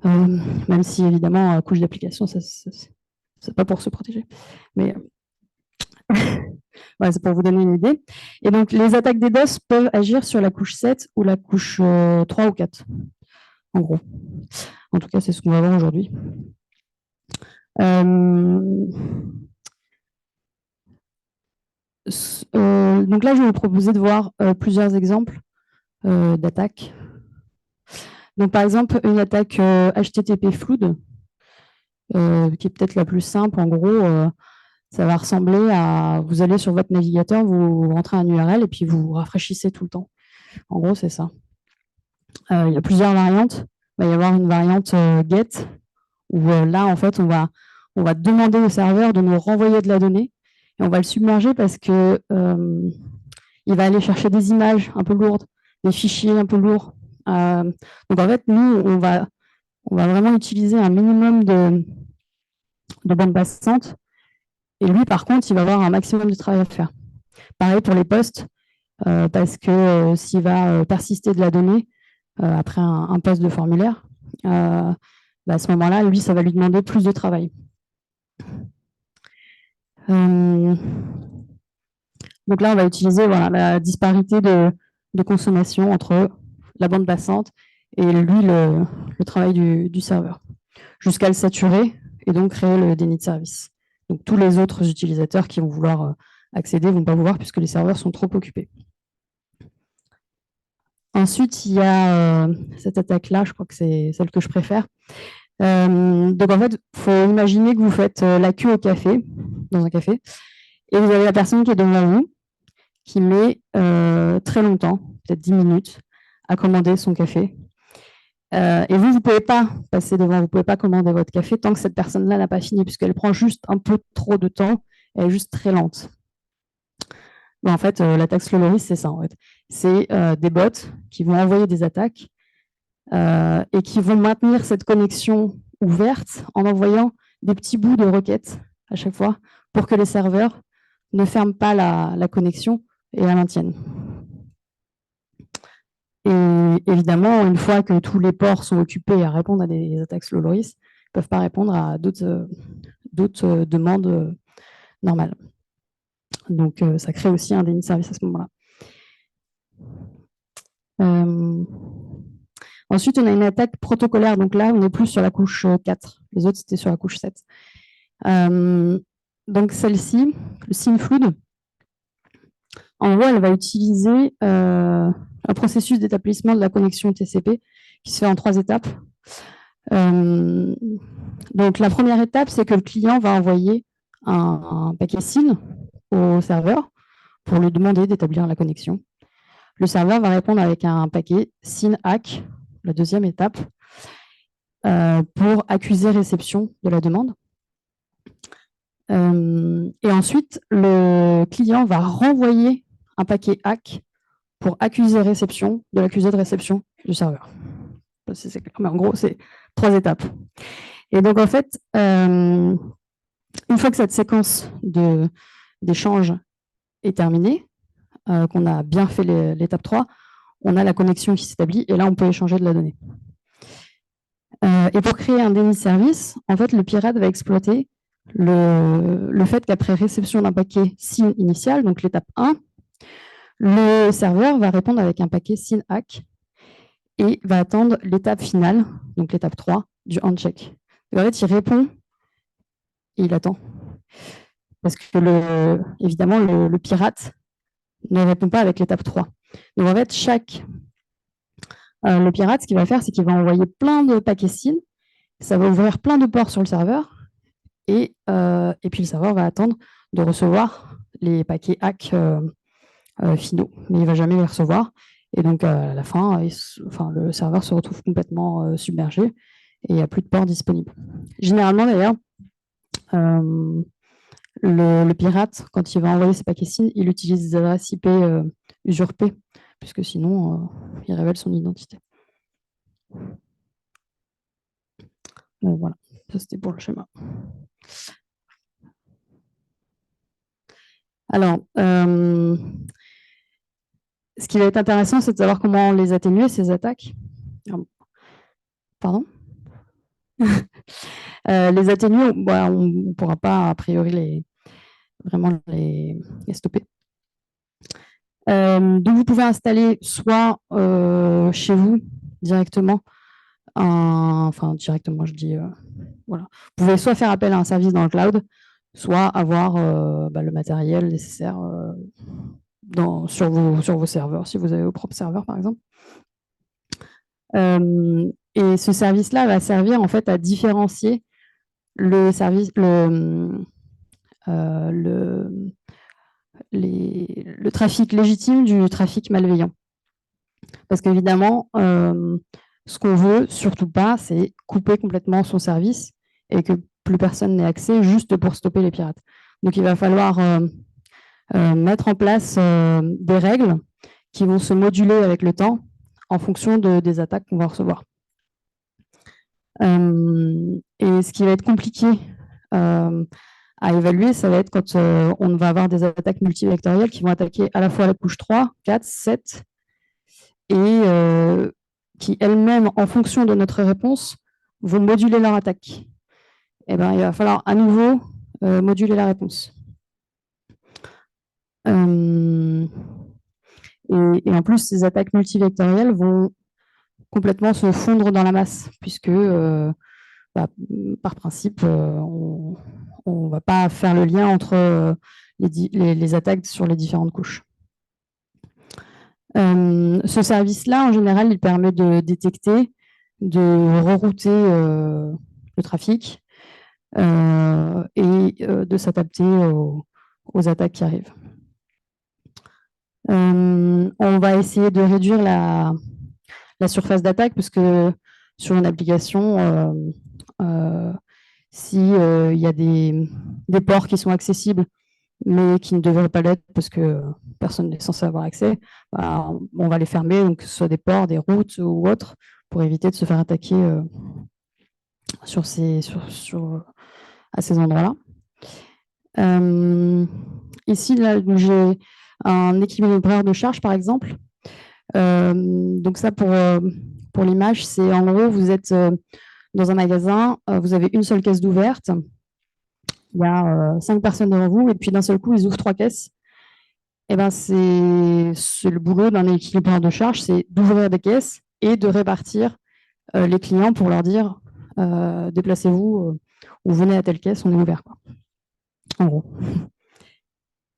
Même si, évidemment, couche d'application, c'est pas pour se protéger. Mais voilà, c'est pour vous donner une idée. Et donc, les attaques DDoS peuvent agir sur la couche 7 ou la couche 3 ou 4, en gros. En tout cas, c'est ce qu'on va voir aujourd'hui. Donc là, je vais vous proposer de voir plusieurs exemples d'attaques. Donc, par exemple, une attaque HTTP Flood, qui est peut-être la plus simple. En gros, ça va ressembler à, vous allez sur votre navigateur, vous rentrez un URL et puis vous rafraîchissez tout le temps. En gros, c'est ça. Il y a plusieurs variantes. Il va y avoir une variante GET, où là, en fait, on va demander au serveur de nous renvoyer de la donnée et on va le submerger parce que il va aller chercher des images un peu lourdes, des fichiers un peu lourds. Donc, en fait, nous, on va vraiment utiliser un minimum de bande passante. Et lui, par contre, il va avoir un maximum de travail à faire. Pareil pour les posts, parce que s'il va persister de la donnée après un post de formulaire, à ce moment-là, lui, ça va lui demander plus de travail. Donc là, on va utiliser la disparité de consommation entre la bande passante et lui, le travail du serveur, jusqu'à le saturer et donc créer le déni de service. Donc tous les autres utilisateurs qui vont vouloir accéder ne vont pas vouloir puisque les serveurs sont trop occupés. Ensuite, il y a cette attaque-là, je crois que c'est celle que je préfère. Donc en fait, il faut imaginer que vous faites la queue au café, dans un café, et vous avez la personne qui est devant vous, qui met très longtemps, peut-être 10 minutes, à commander son café. Et vous ne pouvez pas passer devant, vous ne pouvez pas commander votre café tant que cette personne-là n'a pas fini, puisqu'elle prend juste un peu trop de temps, elle est juste très lente. Mais en fait, l'attaque Slow Loris, c'est ça. En fait. C'est des bots qui vont envoyer des attaques et qui vont maintenir cette connexion ouverte en envoyant des petits bouts de requêtes à chaque fois pour que les serveurs ne ferment pas la connexion et la maintiennent. Et évidemment, une fois que tous les ports sont occupés à répondre à des attaques Slow Loris, ils ne peuvent pas répondre à d'autres demandes normales. Donc, ça crée aussi un déni de service à ce moment-là. Ensuite, on a une attaque protocolaire. Donc là, on est plus sur la couche 4. Les autres, c'était sur la couche 7. Donc celle-ci, le SYN-FLOOD, en gros, elle va utiliser un processus d'établissement de la connexion TCP qui se fait en 3 étapes. Donc la première étape, c'est que le client va envoyer un paquet SYN au serveur pour lui demander d'établir la connexion. Le serveur va répondre avec un paquet SYN-ACK, la deuxième étape, pour accuser réception de la demande. Et ensuite, le client va renvoyer un paquet ACK pour accuser réception de l'accusé de réception du serveur. C'est clair, mais en gros, c'est 3 étapes. Et donc, en fait, une fois que cette séquence d'échange est terminée, qu'on a bien fait l'étape 3, on a la connexion qui s'établit et là, on peut échanger de la donnée. Et pour créer un déni de service, en fait, le pirate va exploiter le fait qu'après réception d'un paquet SYN initial, donc l'étape 1, le serveur va répondre avec un paquet SYN-ACK et va attendre l'étape finale, donc l'étape 3, du handshake. Et en fait, il répond et il attend. Parce que, évidemment, le pirate ne répond pas avec l'étape 3. Donc, en fait, le pirate, ce qu'il va faire, c'est qu'il va envoyer plein de paquets SYN, ça va ouvrir plein de ports sur le serveur, et puis le serveur va attendre de recevoir les paquets ACK finaux, mais il ne va jamais les recevoir. Et donc, à la fin, le serveur se retrouve complètement submergé et il n'y a plus de ports disponibles. Généralement, d'ailleurs, le pirate, quand il va envoyer ses paquets SYN, il utilise des adresses IP usurpées, puisque sinon, il révèle son identité. Voilà, ça c'était pour le schéma. Alors, ce qui va être intéressant, c'est de savoir comment les atténuer, ces attaques. Pardon. Les atténuer, bah, on ne pourra pas, a priori, vraiment les stopper. Donc, vous pouvez installer soit chez vous directement, enfin directement, je dis, voilà. Vous pouvez soit faire appel à un service dans le cloud, soit avoir le matériel nécessaire sur vos serveurs, si vous avez vos propres serveurs, par exemple. Et ce service-là va servir en fait à différencier le trafic légitime du trafic malveillant. Parce qu'évidemment, ce qu'on veut surtout pas, c'est couper complètement son service et que plus personne n'ait accès juste pour stopper les pirates. Donc, il va falloir mettre en place des règles qui vont se moduler avec le temps en fonction des attaques qu'on va recevoir. Et ce qui va être compliqué à évaluer, ça va être quand on va avoir des attaques multivectorielles qui vont attaquer à la fois la couche 3, 4, 7, et qui elles-mêmes, en fonction de notre réponse, vont moduler leur attaque. Et ben, il va falloir à nouveau moduler la réponse. Et en plus, ces attaques multivectorielles vont complètement se fondre dans la masse, puisque par principe, on ne va pas faire le lien entre les attaques sur les différentes couches. Ce service-là, en général, il permet de détecter, de rerouter le trafic et de s'adapter aux attaques qui arrivent. On va essayer de réduire la surface d'attaque, parce que sur une application, s'il y a des ports qui sont accessibles, mais qui ne devraient pas l'être parce que personne n'est censé avoir accès, bah, on va les fermer, donc que ce soit des ports, des routes ou autres, pour éviter de se faire attaquer à ces endroits-là. Ici, là, j'ai un équilibreur de charge, par exemple. Donc ça, pour l'image, c'est en gros, vous êtes dans un magasin, vous avez une seule caisse d'ouverte, il y a 5 personnes devant vous, et puis d'un seul coup, ils ouvrent 3 caisses. Et ben, c'est le boulot d'un équilibreur de charge, c'est d'ouvrir des caisses et de répartir les clients pour leur dire déplacez-vous ou venez à telle caisse, on est ouvert, quoi. En gros.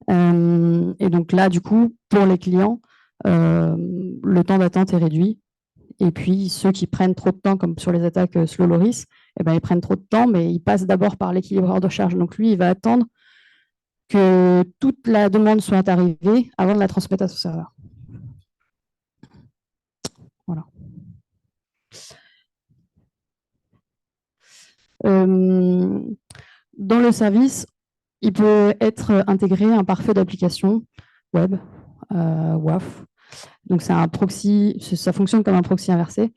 Et donc là, du coup, pour les clients, le temps d'attente est réduit. Et puis, ceux qui prennent trop de temps, comme sur les attaques Slow Loris, eh ben, ils prennent trop de temps, mais ils passent d'abord par l'équilibreur de charge. Donc, lui, il va attendre que toute la demande soit arrivée avant de la transmettre à son serveur. Voilà. Dans le service, il peut être intégré un pare-feu d'application web, WAF. Donc, c'est un proxy, ça fonctionne comme un proxy inversé.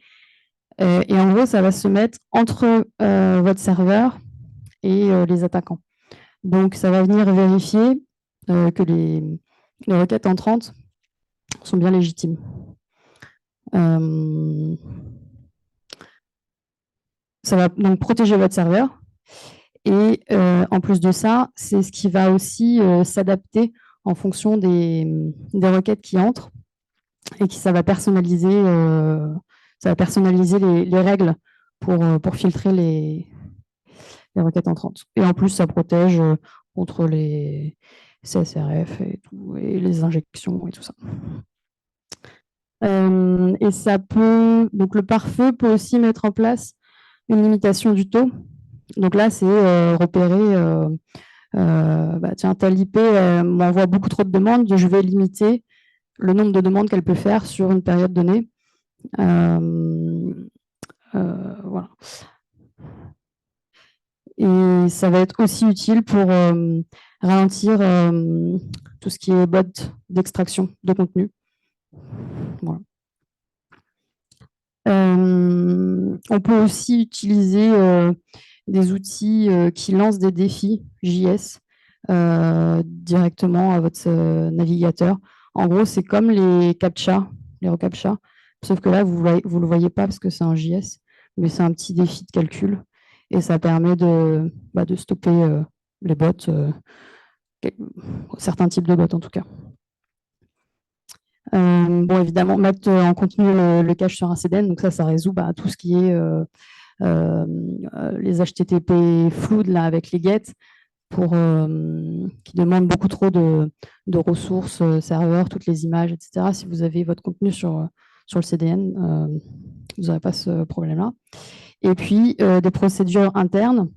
Et en gros, ça va se mettre entre votre serveur et les attaquants. Donc, ça va venir vérifier que les requêtes entrantes sont bien légitimes. Ça va donc protéger votre serveur. Et en plus de ça, c'est ce qui va aussi s'adapter en fonction des requêtes qui entrent et qui ça va personnaliser les règles pour filtrer les requêtes entrantes. Et en plus, ça protège contre les CSRF et les injections et tout ça. Et ça peut, donc le pare-feu peut aussi mettre en place une limitation du taux. Donc là, c'est repérer, tiens, telle IP m'envoie beaucoup trop de demandes, je vais limiter le nombre de demandes qu'elle peut faire sur une période donnée. Voilà. Et ça va être aussi utile pour ralentir tout ce qui est bot d'extraction de contenu. Voilà. On peut aussi utiliser des outils qui lancent des défis JS directement à votre navigateur. En gros, c'est comme les CAPTCHA, les reCAPTCHA, sauf que là, vous ne le voyez pas parce que c'est un JS, mais c'est un petit défi de calcul et ça permet de stopper les bots, certains types de bots en tout cas. Bon, évidemment, mettre en contenu le cache sur un CDN, donc ça résout tout ce qui est les HTTP floues là, avec les get, qui demandent beaucoup trop de ressources, serveurs, toutes les images, etc. Si vous avez votre contenu sur le CDN, vous n'aurez pas ce problème-là. Et puis, des procédures internes.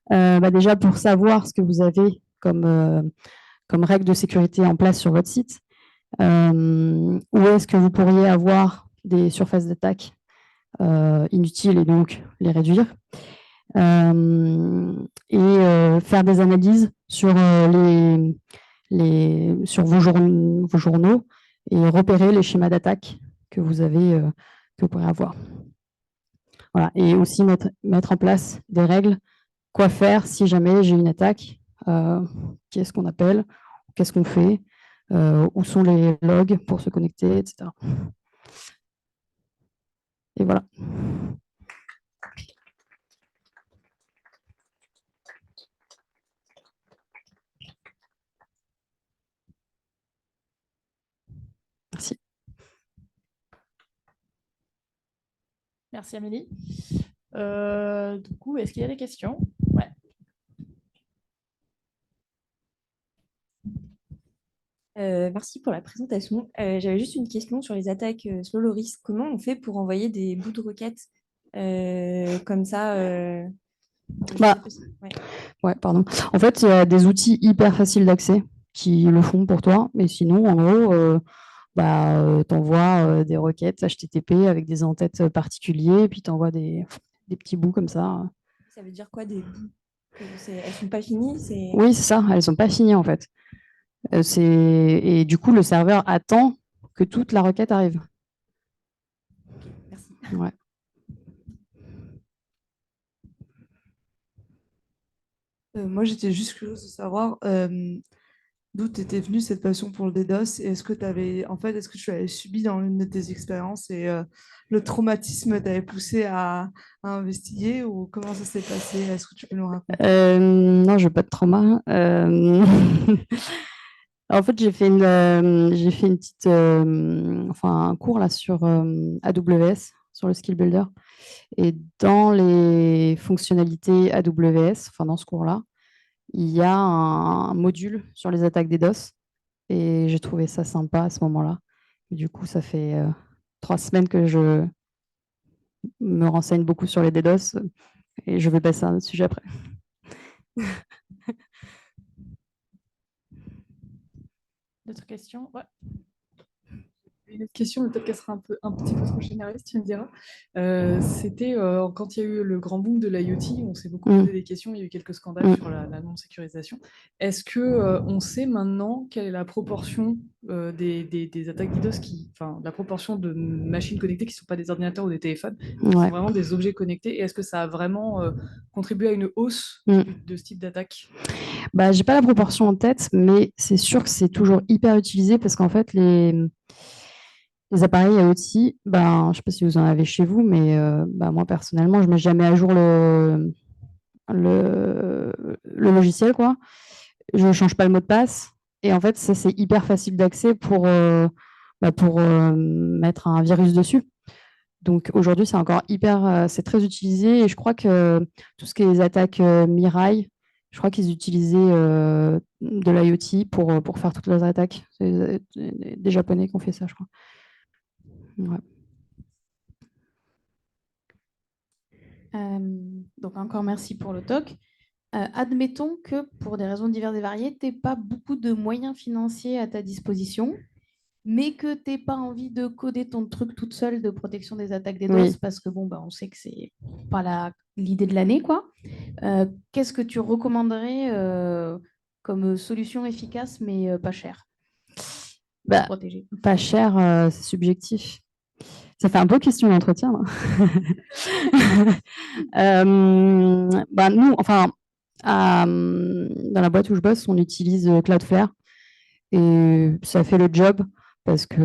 Déjà, pour savoir ce que vous avez comme règle de sécurité en place sur votre site, où est-ce que vous pourriez avoir des surfaces d'attaque inutiles et donc les réduire. Faire des analyses sur, sur vos journaux et repérer les schémas d'attaque que vous pourrez avoir. Voilà. Et aussi mettre en place des règles. Quoi faire si jamais j'ai une attaque, qu'est-ce qu'on appelle, qu'est-ce qu'on fait, où sont les logs pour se connecter, etc. Et voilà. Merci. Merci Amélie. Du coup, est-ce qu'il y a des questions? Ouais. Merci pour la présentation. J'avais juste une question sur les attaques slow loris. Comment on fait pour envoyer des bouts de requêtes comme ça Ouais, pardon. En fait, il y a des outils hyper faciles d'accès qui le font pour toi, mais sinon, en gros, tu envoies des requêtes HTTP avec des en-têtes particuliers, puis tu envoies des petits bouts comme ça. Ça veut dire quoi, des bouts? Elles ne sont pas finies? Oui, c'est ça, elles ne sont pas finies en fait. Et du coup, le serveur attend que toute la requête arrive. Ok, merci. Ouais. Moi, j'étais juste curieuse de savoir d'où t'était venue cette passion pour le DDoS et est-ce que tu avais subi dans l'une de tes expériences et le traumatisme t'avait poussé à investiguer ou comment ça s'est passé? Est-ce que tu peux nous raconter? Non, je n'ai pas de trauma. En fait, j'ai fait une petite, un cours là sur AWS, sur le Skill Builder. Et dans les fonctionnalités AWS, dans ce cours-là, il y a un module sur les attaques DDoS. Et j'ai trouvé ça sympa à ce moment-là. Du coup, ça fait 3 semaines que je me renseigne beaucoup sur les DDoS. Et je vais passer à un autre sujet après. D'autres questions? Ouais. Une autre question, peut-être qu'elle sera un petit peu trop généraliste, tu me diras. C'était quand il y a eu le grand boom de l'IoT, on s'est beaucoup posé des questions, il y a eu quelques scandales sur la non-sécurisation. Est-ce qu'on sait maintenant quelle est la proportion des attaques DDoS, la proportion de machines connectées qui ne sont pas des ordinateurs ou des téléphones, qui sont vraiment des objets connectés, et est-ce que ça a vraiment contribué à une hausse de ce type d'attaque? Je n'ai pas la proportion en tête, mais c'est sûr que c'est toujours hyper utilisé parce qu'en fait, les appareils IoT, je ne sais pas si vous en avez chez vous, mais moi, personnellement, je ne mets jamais à jour le logiciel, quoi. Je ne change pas le mot de passe. Et en fait, ça, c'est hyper facile d'accès pour mettre un virus dessus. Donc, aujourd'hui, c'est encore c'est très utilisé. Et je crois que tout ce qui est les attaques Mirai, je crois qu'ils utilisaient de l'IoT pour faire toutes leurs attaques. C'est des Japonais qui ont fait ça, je crois. Ouais. Donc encore merci pour le talk. Admettons que pour des raisons diverses et variées, tu n'aies pas beaucoup de moyens financiers à ta disposition, mais que tu n'aies pas envie de coder ton truc toute seule de protection des attaques DDoS, parce que on sait que c'est pas l'idée de l'année, quoi. Qu'est-ce que tu recommanderais comme solution efficace mais pas chère pour protéger? Pas cher, c'est subjectif. Ça fait un peu question d'entretien. Nous, Dans la boîte où je bosse, on utilise Cloudflare et ça fait le job parce que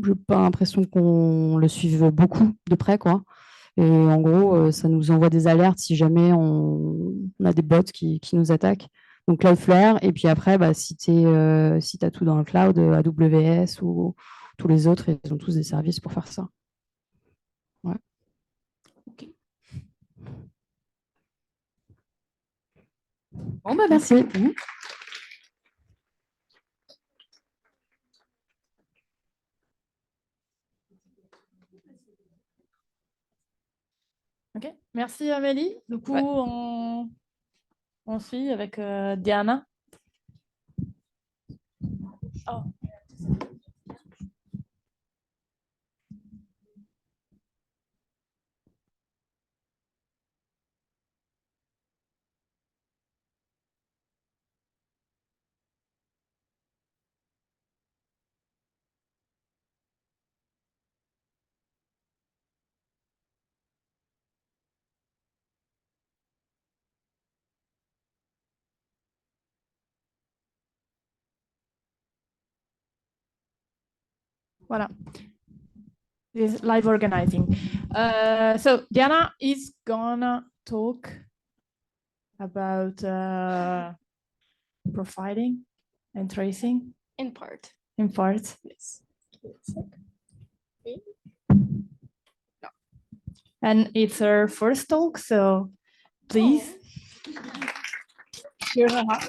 je n'ai pas l'impression qu'on le suive beaucoup de près, quoi. Et en gros, ça nous envoie des alertes si jamais on a des bots qui nous attaquent. Donc Cloudflare, et puis après, bah, si tu as tout dans le cloud, AWS ou tous les autres, ils ont tous des services pour faire ça. Ouais. Ok. Bon, bah, merci. Ok, merci Amélie. Du coup, on suit avec Diana. Oh. Voilà. This live organizing. So Diana is gonna talk about profiling and tracing. In part. In part. Yes. And it's her first talk, so please. Here's a hat.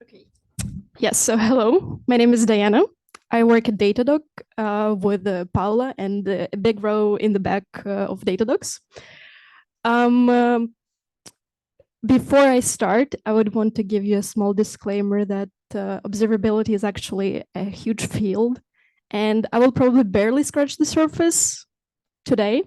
Okay. Yes, so hello, my name is Diana. I work at Datadog with Paula and a big row in the back of Datadogs. Before I start, I would want to give you a small disclaimer that observability is actually a huge field, and I will probably barely scratch the surface today.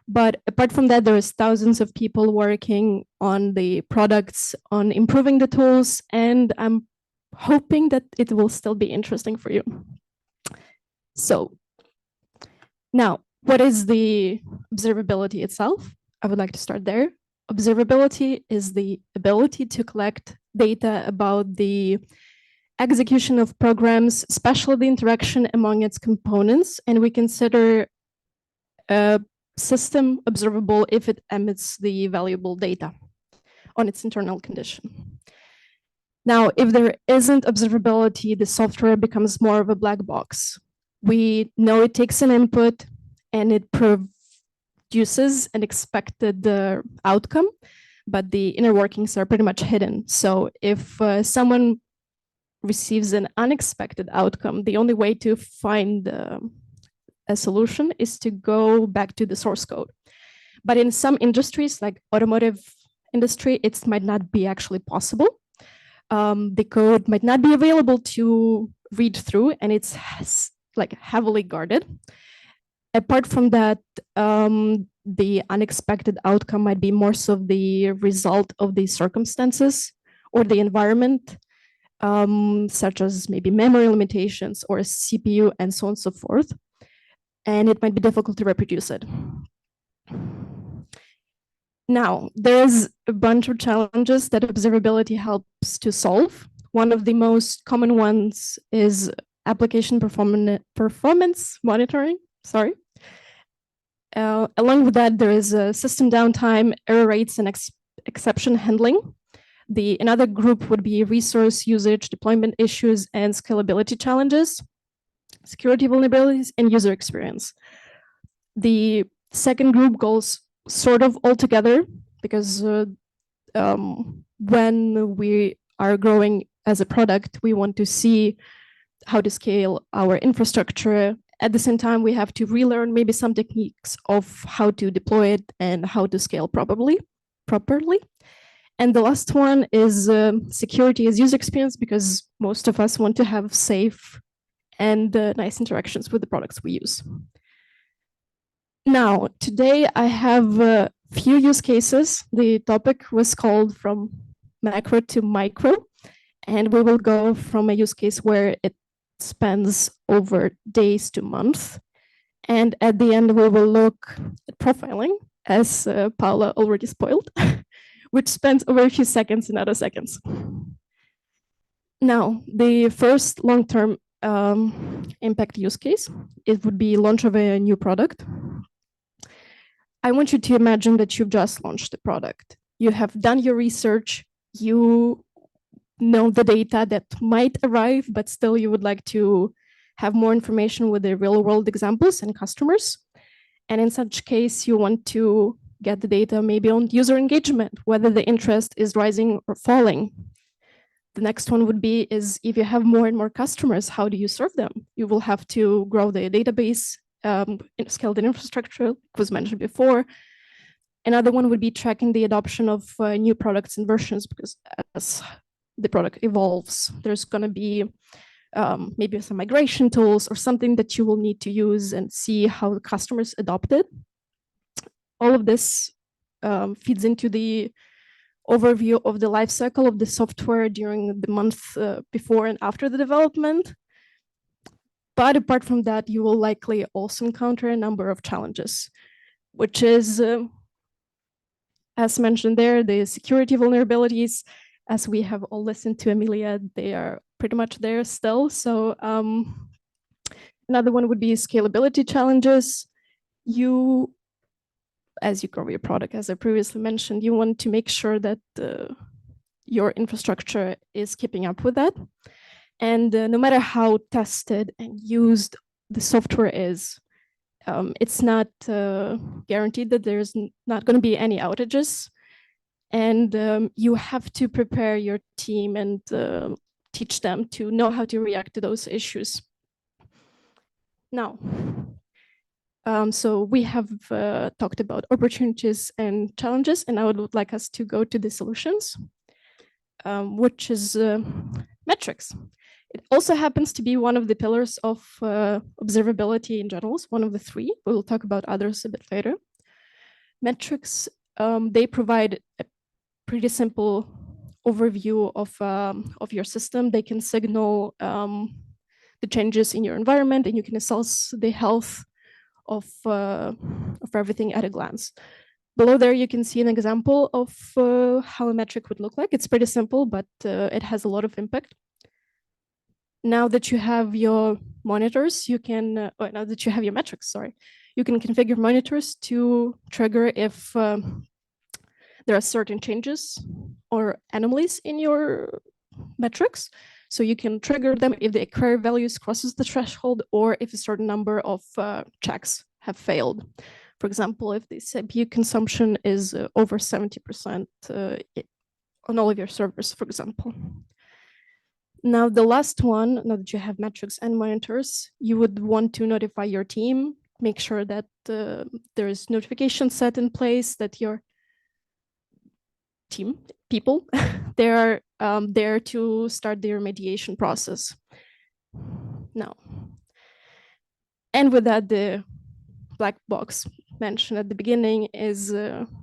But apart from that, there's thousands of people working on the products, on improving the tools, and I'm hoping that it will still be interesting for you. So now, what is the observability itself? I would like to start there. Observability is the ability to collect data about the execution of programs, especially the interaction among its components, and we consider a system observable if it emits the valuable data on its internal condition. Now, if there isn't observability, the software becomes more of a black box. We know it takes an input and it produces an expected outcome, but the inner workings are pretty much hidden. So if someone receives an unexpected outcome, the only way to find a solution is to go back to the source code. But in some industries, like automotive industry, it might not be actually possible. The code might not be available to read through, and it's like heavily guarded. Apart from that, the unexpected outcome might be more so the result of the circumstances or the environment, such as maybe memory limitations or CPU and so on and so forth. And it might be difficult to reproduce it. Now, there's a bunch of challenges that observability helps to solve. One of the most common ones is application performance monitoring, sorry. Along with that, there is a system downtime, error rates, and exception handling. Another group would be resource usage, deployment issues, and scalability challenges, security vulnerabilities, and user experience. The second group goes sort of all together because when we are growing as a product, we want to see how to scale our infrastructure. At the same time, we have to relearn maybe some techniques of how to deploy it and how to scale properly. And the last one is security as user experience, because most of us want to have safe and nice interactions with the products we use. Now, today I have a few use cases. The topic was called From Macro to Micro, and we will go from a use case where it spans over days to months. And at the end, we will look at profiling, as Paula already spoiled, which spans over a few seconds and nanoseconds. Now, the first long-term impact use case, it would be launch of a new product. I want you to imagine that you've just launched the product. You have done your research, you know the data that might arrive, but still you would like to have more information with the real world examples and customers. And in such case, you want to get the data maybe on user engagement, whether the interest is rising or falling. The next one would be is if you have more and more customers, how do you serve them? You will have to grow the database, scale the infrastructure, like was mentioned before. Another one would be tracking the adoption of new products and versions, because as the product evolves, there's going to be maybe some migration tools or something that you will need to use and see how the customers adopt it. All of this feeds into the overview of the life cycle of the software during the month before and after the development. But apart from that, you will likely also encounter a number of challenges, which is, as mentioned there, the security vulnerabilities. As we have all listened to Emilia, they are pretty much there still. So another one would be scalability challenges. As you grow your product, as I previously mentioned, you want to make sure that your infrastructure is keeping up with that. And no matter how tested and used the software is, it's not guaranteed that there's not going to be any outages. And you have to prepare your team and teach them to know how to react to those issues. Now, so we have talked about opportunities and challenges, and I would like us to go to the solutions, which is metrics. It also happens to be one of the pillars of observability in general, one of the three. We will talk about others a bit later. Metrics, they provide a pretty simple overview of your system. They can signal the changes in your environment, and you can assess the health of everything at a glance. Below there, you can see an example of how a metric would look like. It's pretty simple, but it has a lot of impact. Now that you have your monitors, you can, now that you have your metrics, sorry, you can configure monitors to trigger if there are certain changes or anomalies in your metrics. So you can trigger them if the query values crosses the threshold, or if a certain number of checks have failed. For example, if the CPU consumption is over 70% on all of your servers, for example. Now, the last one, now that you have metrics and monitors, you would want to notify your team, make sure that there is notification set in place, that your team, people, they are there to start the remediation process. Now, and with that, the black box mentioned at the beginning is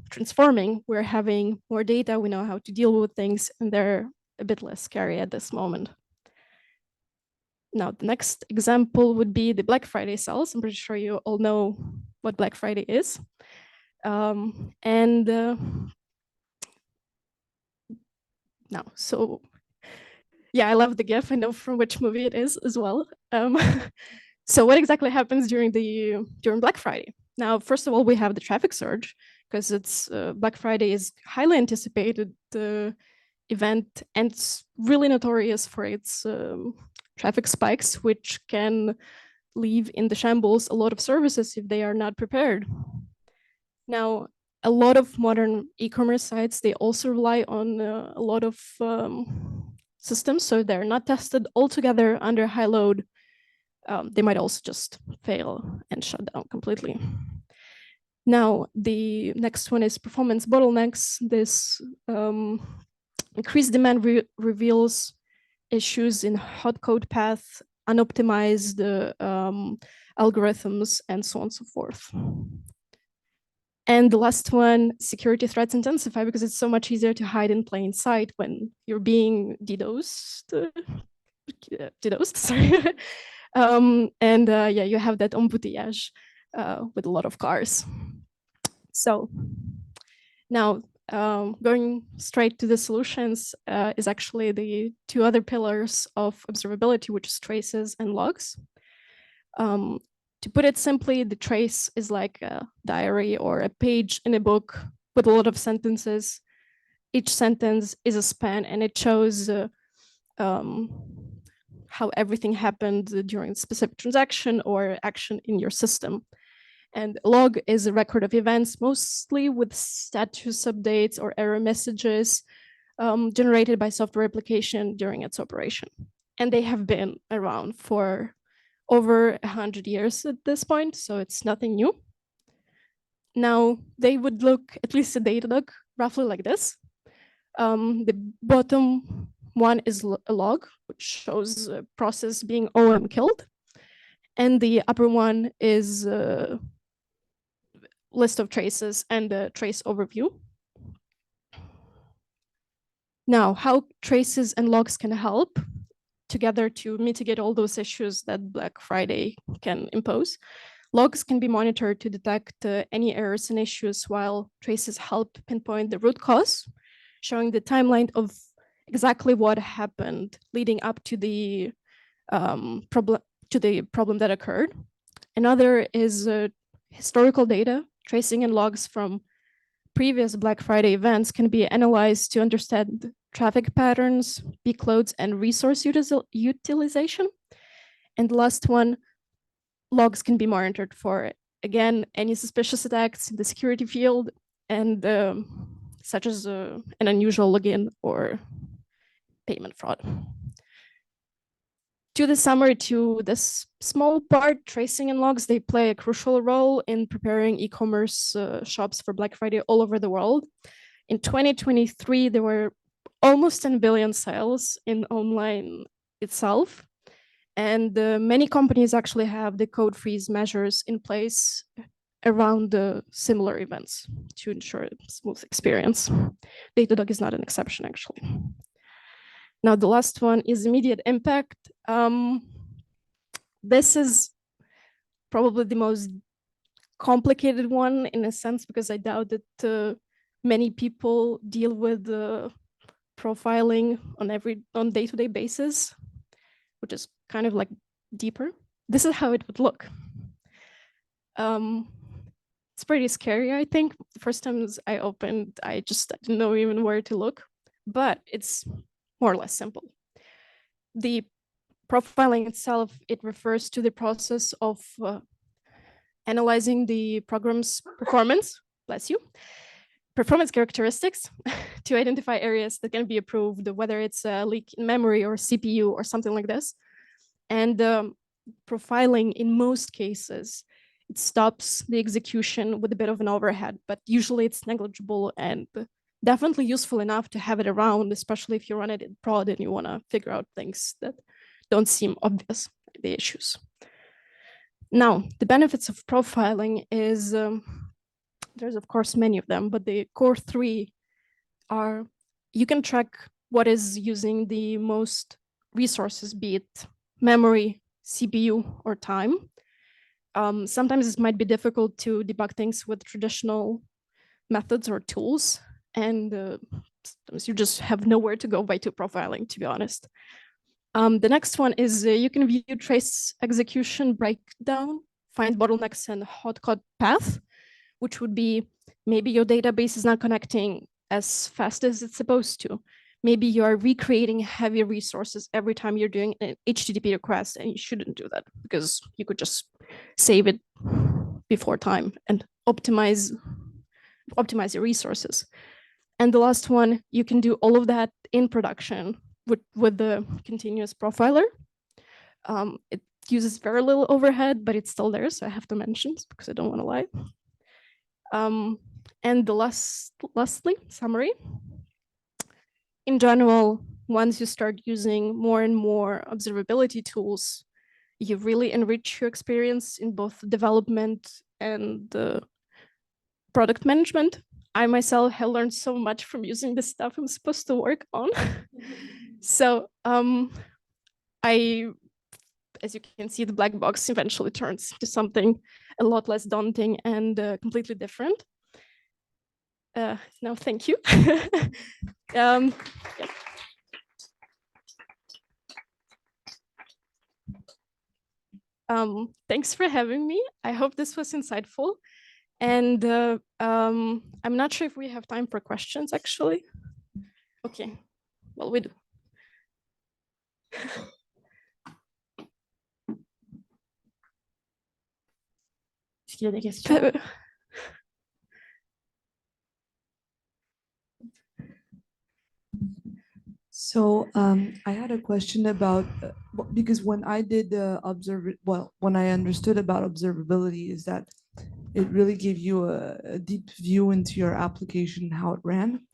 transforming. We're having more data, we know how to deal with things, and they're a bit less scary at this moment. Now, the next example would be the Black Friday sales. I'm pretty sure you all know what Black Friday is. Now, so yeah, I love the GIF. I know from which movie it is as well. So what exactly happens during Black Friday? Now, first of all, we have the traffic surge, because it's Black Friday is highly anticipated event, and it's really notorious for its traffic spikes, which can leave in the shambles a lot of services if they are not prepared. Now, a lot of modern e-commerce sites, they also rely on a lot of systems, so they're not tested altogether under high load. They might also just fail and shut down completely. Now, the next one is performance bottlenecks. This increased demand reveals issues in hot code path, unoptimized algorithms, and so on and so forth. And the last one, security threats intensify because it's so much easier to hide in plain sight when you're being DDoSed. Sorry. Yeah, you have that embouteillage with a lot of cars. So now going straight to the solutions is actually the two other pillars of observability, which is traces and logs. To put it simply, the trace is like a diary or a page in a book with a lot of sentences. Each sentence is a span and it shows how everything happened during a specific transaction or action in your system. And log is a record of events, mostly with status updates or error messages generated by software application during its operation. And they have been around for over 100 years at this point, so it's nothing new. Now, they would look, at least the data look, roughly like this. The bottom one is a log, which shows a process being OM killed. And the upper one is a list of traces and a trace overview. Now, how traces and logs can help together to mitigate all those issues that Black Friday can impose. Logs can be monitored to detect any errors and issues, while traces help pinpoint the root cause, showing the timeline of exactly what happened leading up to the problem that occurred. Another is historical data. Tracing and logs from previous Black Friday events can be analyzed to understand traffic patterns, peak loads, and resource utilization. And the last one, logs can be monitored for, again, any suspicious attacks in the security field, and such as an unusual login or payment fraud. To the summary, to this small part, tracing and logs, they play a crucial role in preparing e-commerce shops for Black Friday all over the world. In 2023, there were almost 10 billion sales in online itself. And many companies actually have the code freeze measures in place around the similar events to ensure a smooth experience. Datadog is not an exception, actually. Now, the last one is immediate impact. This is probably the most complicated one in a sense, because I doubt that many people deal with profiling on day-to-day basis, which is kind of like deeper. This is how it would look. It's pretty scary, I think. The first times I opened, I didn't know even where to look, but it's more or less simple. The profiling itself, it refers to the process of analyzing the program's performance, bless you, performance characteristics to identify areas that can be improved, whether it's a leak in memory or CPU or something like this. And profiling, in most cases, it stops the execution with a bit of an overhead, but usually it's negligible and definitely useful enough to have it around, especially if you run it in prod and you want to figure out things that don't seem obvious, the issues. Now, the benefits of profiling is, there's of course many of them, but the core three are, you can track what is using the most resources, be it memory, CPU, or time. Sometimes it might be difficult to debug things with traditional methods or tools, and sometimes you just have nowhere to go by to profiling, to be honest. The next one is you can view trace execution breakdown, find bottlenecks and hot code path, which would be maybe your database is not connecting as fast as it's supposed to. Maybe you are recreating heavy resources every time you're doing an HTTP request, and you shouldn't do that because you could just save it before time and optimize your resources. And the last one, you can do all of that in production with the continuous profiler. It uses very little overhead, but it's still there, so I have to mention this because I don't want to lie. And the lastly, summary. In general, once you start using more and more observability tools, you really enrich your experience in both development and product management. I myself have learned so much from using the stuff I'm supposed to work on. So as you can see, the black box eventually turns into something a lot less daunting and completely different. No, thank you. Yeah. Thanks for having me. I hope this was insightful. And I'm not sure if we have time for questions, actually. Okay, well, we do. Est-ce qu'il y a des questions? So I had a question about, because when I did when I understood about observability is that it really gave you a deep view into your application, how it ran.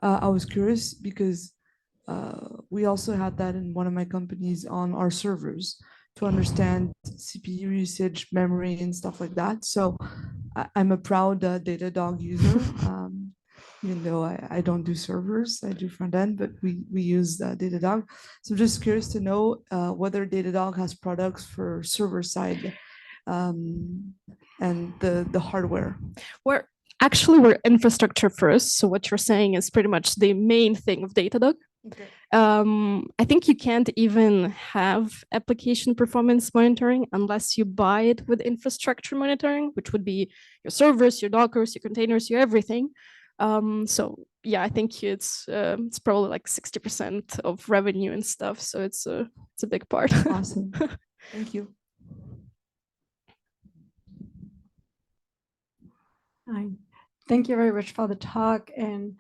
I was curious because we also had that in one of my companies on our servers to understand CPU usage, memory, and stuff like that. So I'm a proud Datadog user. Even though I don't do servers, I do front end, but we use Datadog. So I'm just curious to know whether Datadog has products for server side and the hardware. We're infrastructure first. So what you're saying is pretty much the main thing of Datadog. Okay. I think you can't even have application performance monitoring unless you buy it with infrastructure monitoring, which would be your servers, your Dockers, your containers, your everything. So yeah, I think it's probably like 60% of revenue and stuff. So it's a big part. Awesome. Thank you. Hi. Thank you very much for the talk. And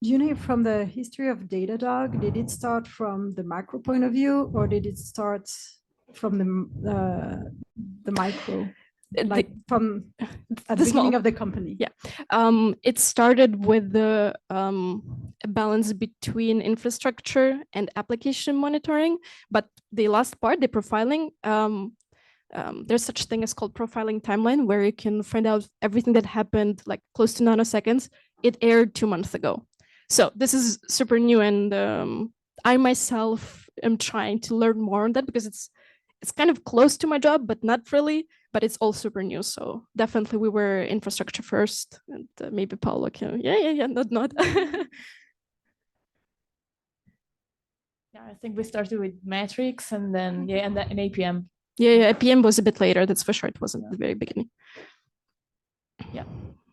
do you know, from the history of Datadog, did it start from the macro point of view, or did it start from the micro? Like from at the beginning of the company? Yeah, it started with the balance between infrastructure and application monitoring. But the last part, the profiling, there's such thing as called profiling timeline, where you can find out everything that happened like close to nanoseconds. It aired 2 months ago. So this is super new, and I myself am trying to learn more on that because it's kind of close to my job, but not really. But it's all super new. So definitely we were infrastructure first, and maybe Paolo can, yeah, not. Yeah, I think we started with metrics and then, and APM. Yeah, APM was a bit later, that's for sure. It wasn't at the very beginning. Yeah.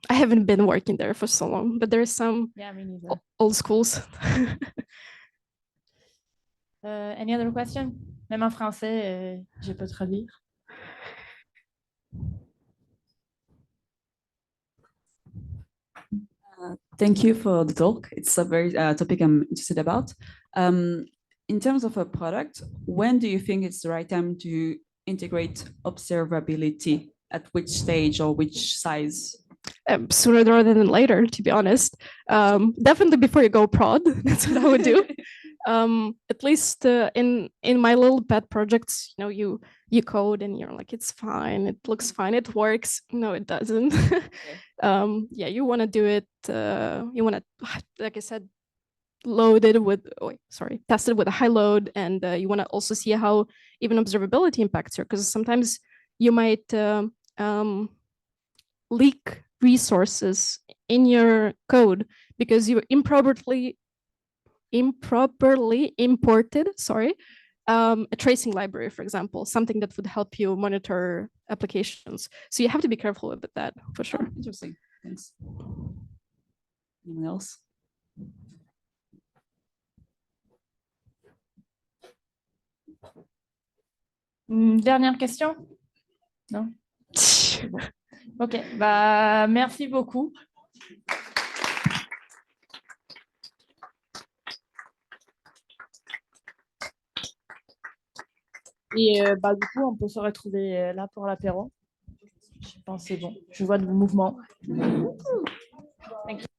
I haven't been working there for so long, but there's some old schools. Any other question? Même en français, je peux traduire. Thank you for the talk. It's a very topic I'm interested about. In terms of a product, when do you think it's the right time to integrate observability? At which stage or which size? Sooner rather than later, to be honest. Definitely before you go prod, that's what I would do. At least in my little pet projects, you code and you're like, it's fine, it looks fine, it works. No, it doesn't. Yeah, you want to do it. You want to, like I said, tested with a high load, and you want to also see how even observability impacts her, because sometimes you might leak resources in your code because you improperly imported, a tracing library, for example, something that would help you monitor applications. So you have to be careful with that, for sure. Oh, interesting. Thanks. Anyone else? Dernière question? Non? Ok, bah, merci beaucoup. Et du coup, on peut se retrouver là pour l'apéro. Je pense que c'est bon. Je vois de mouvements. Thank you.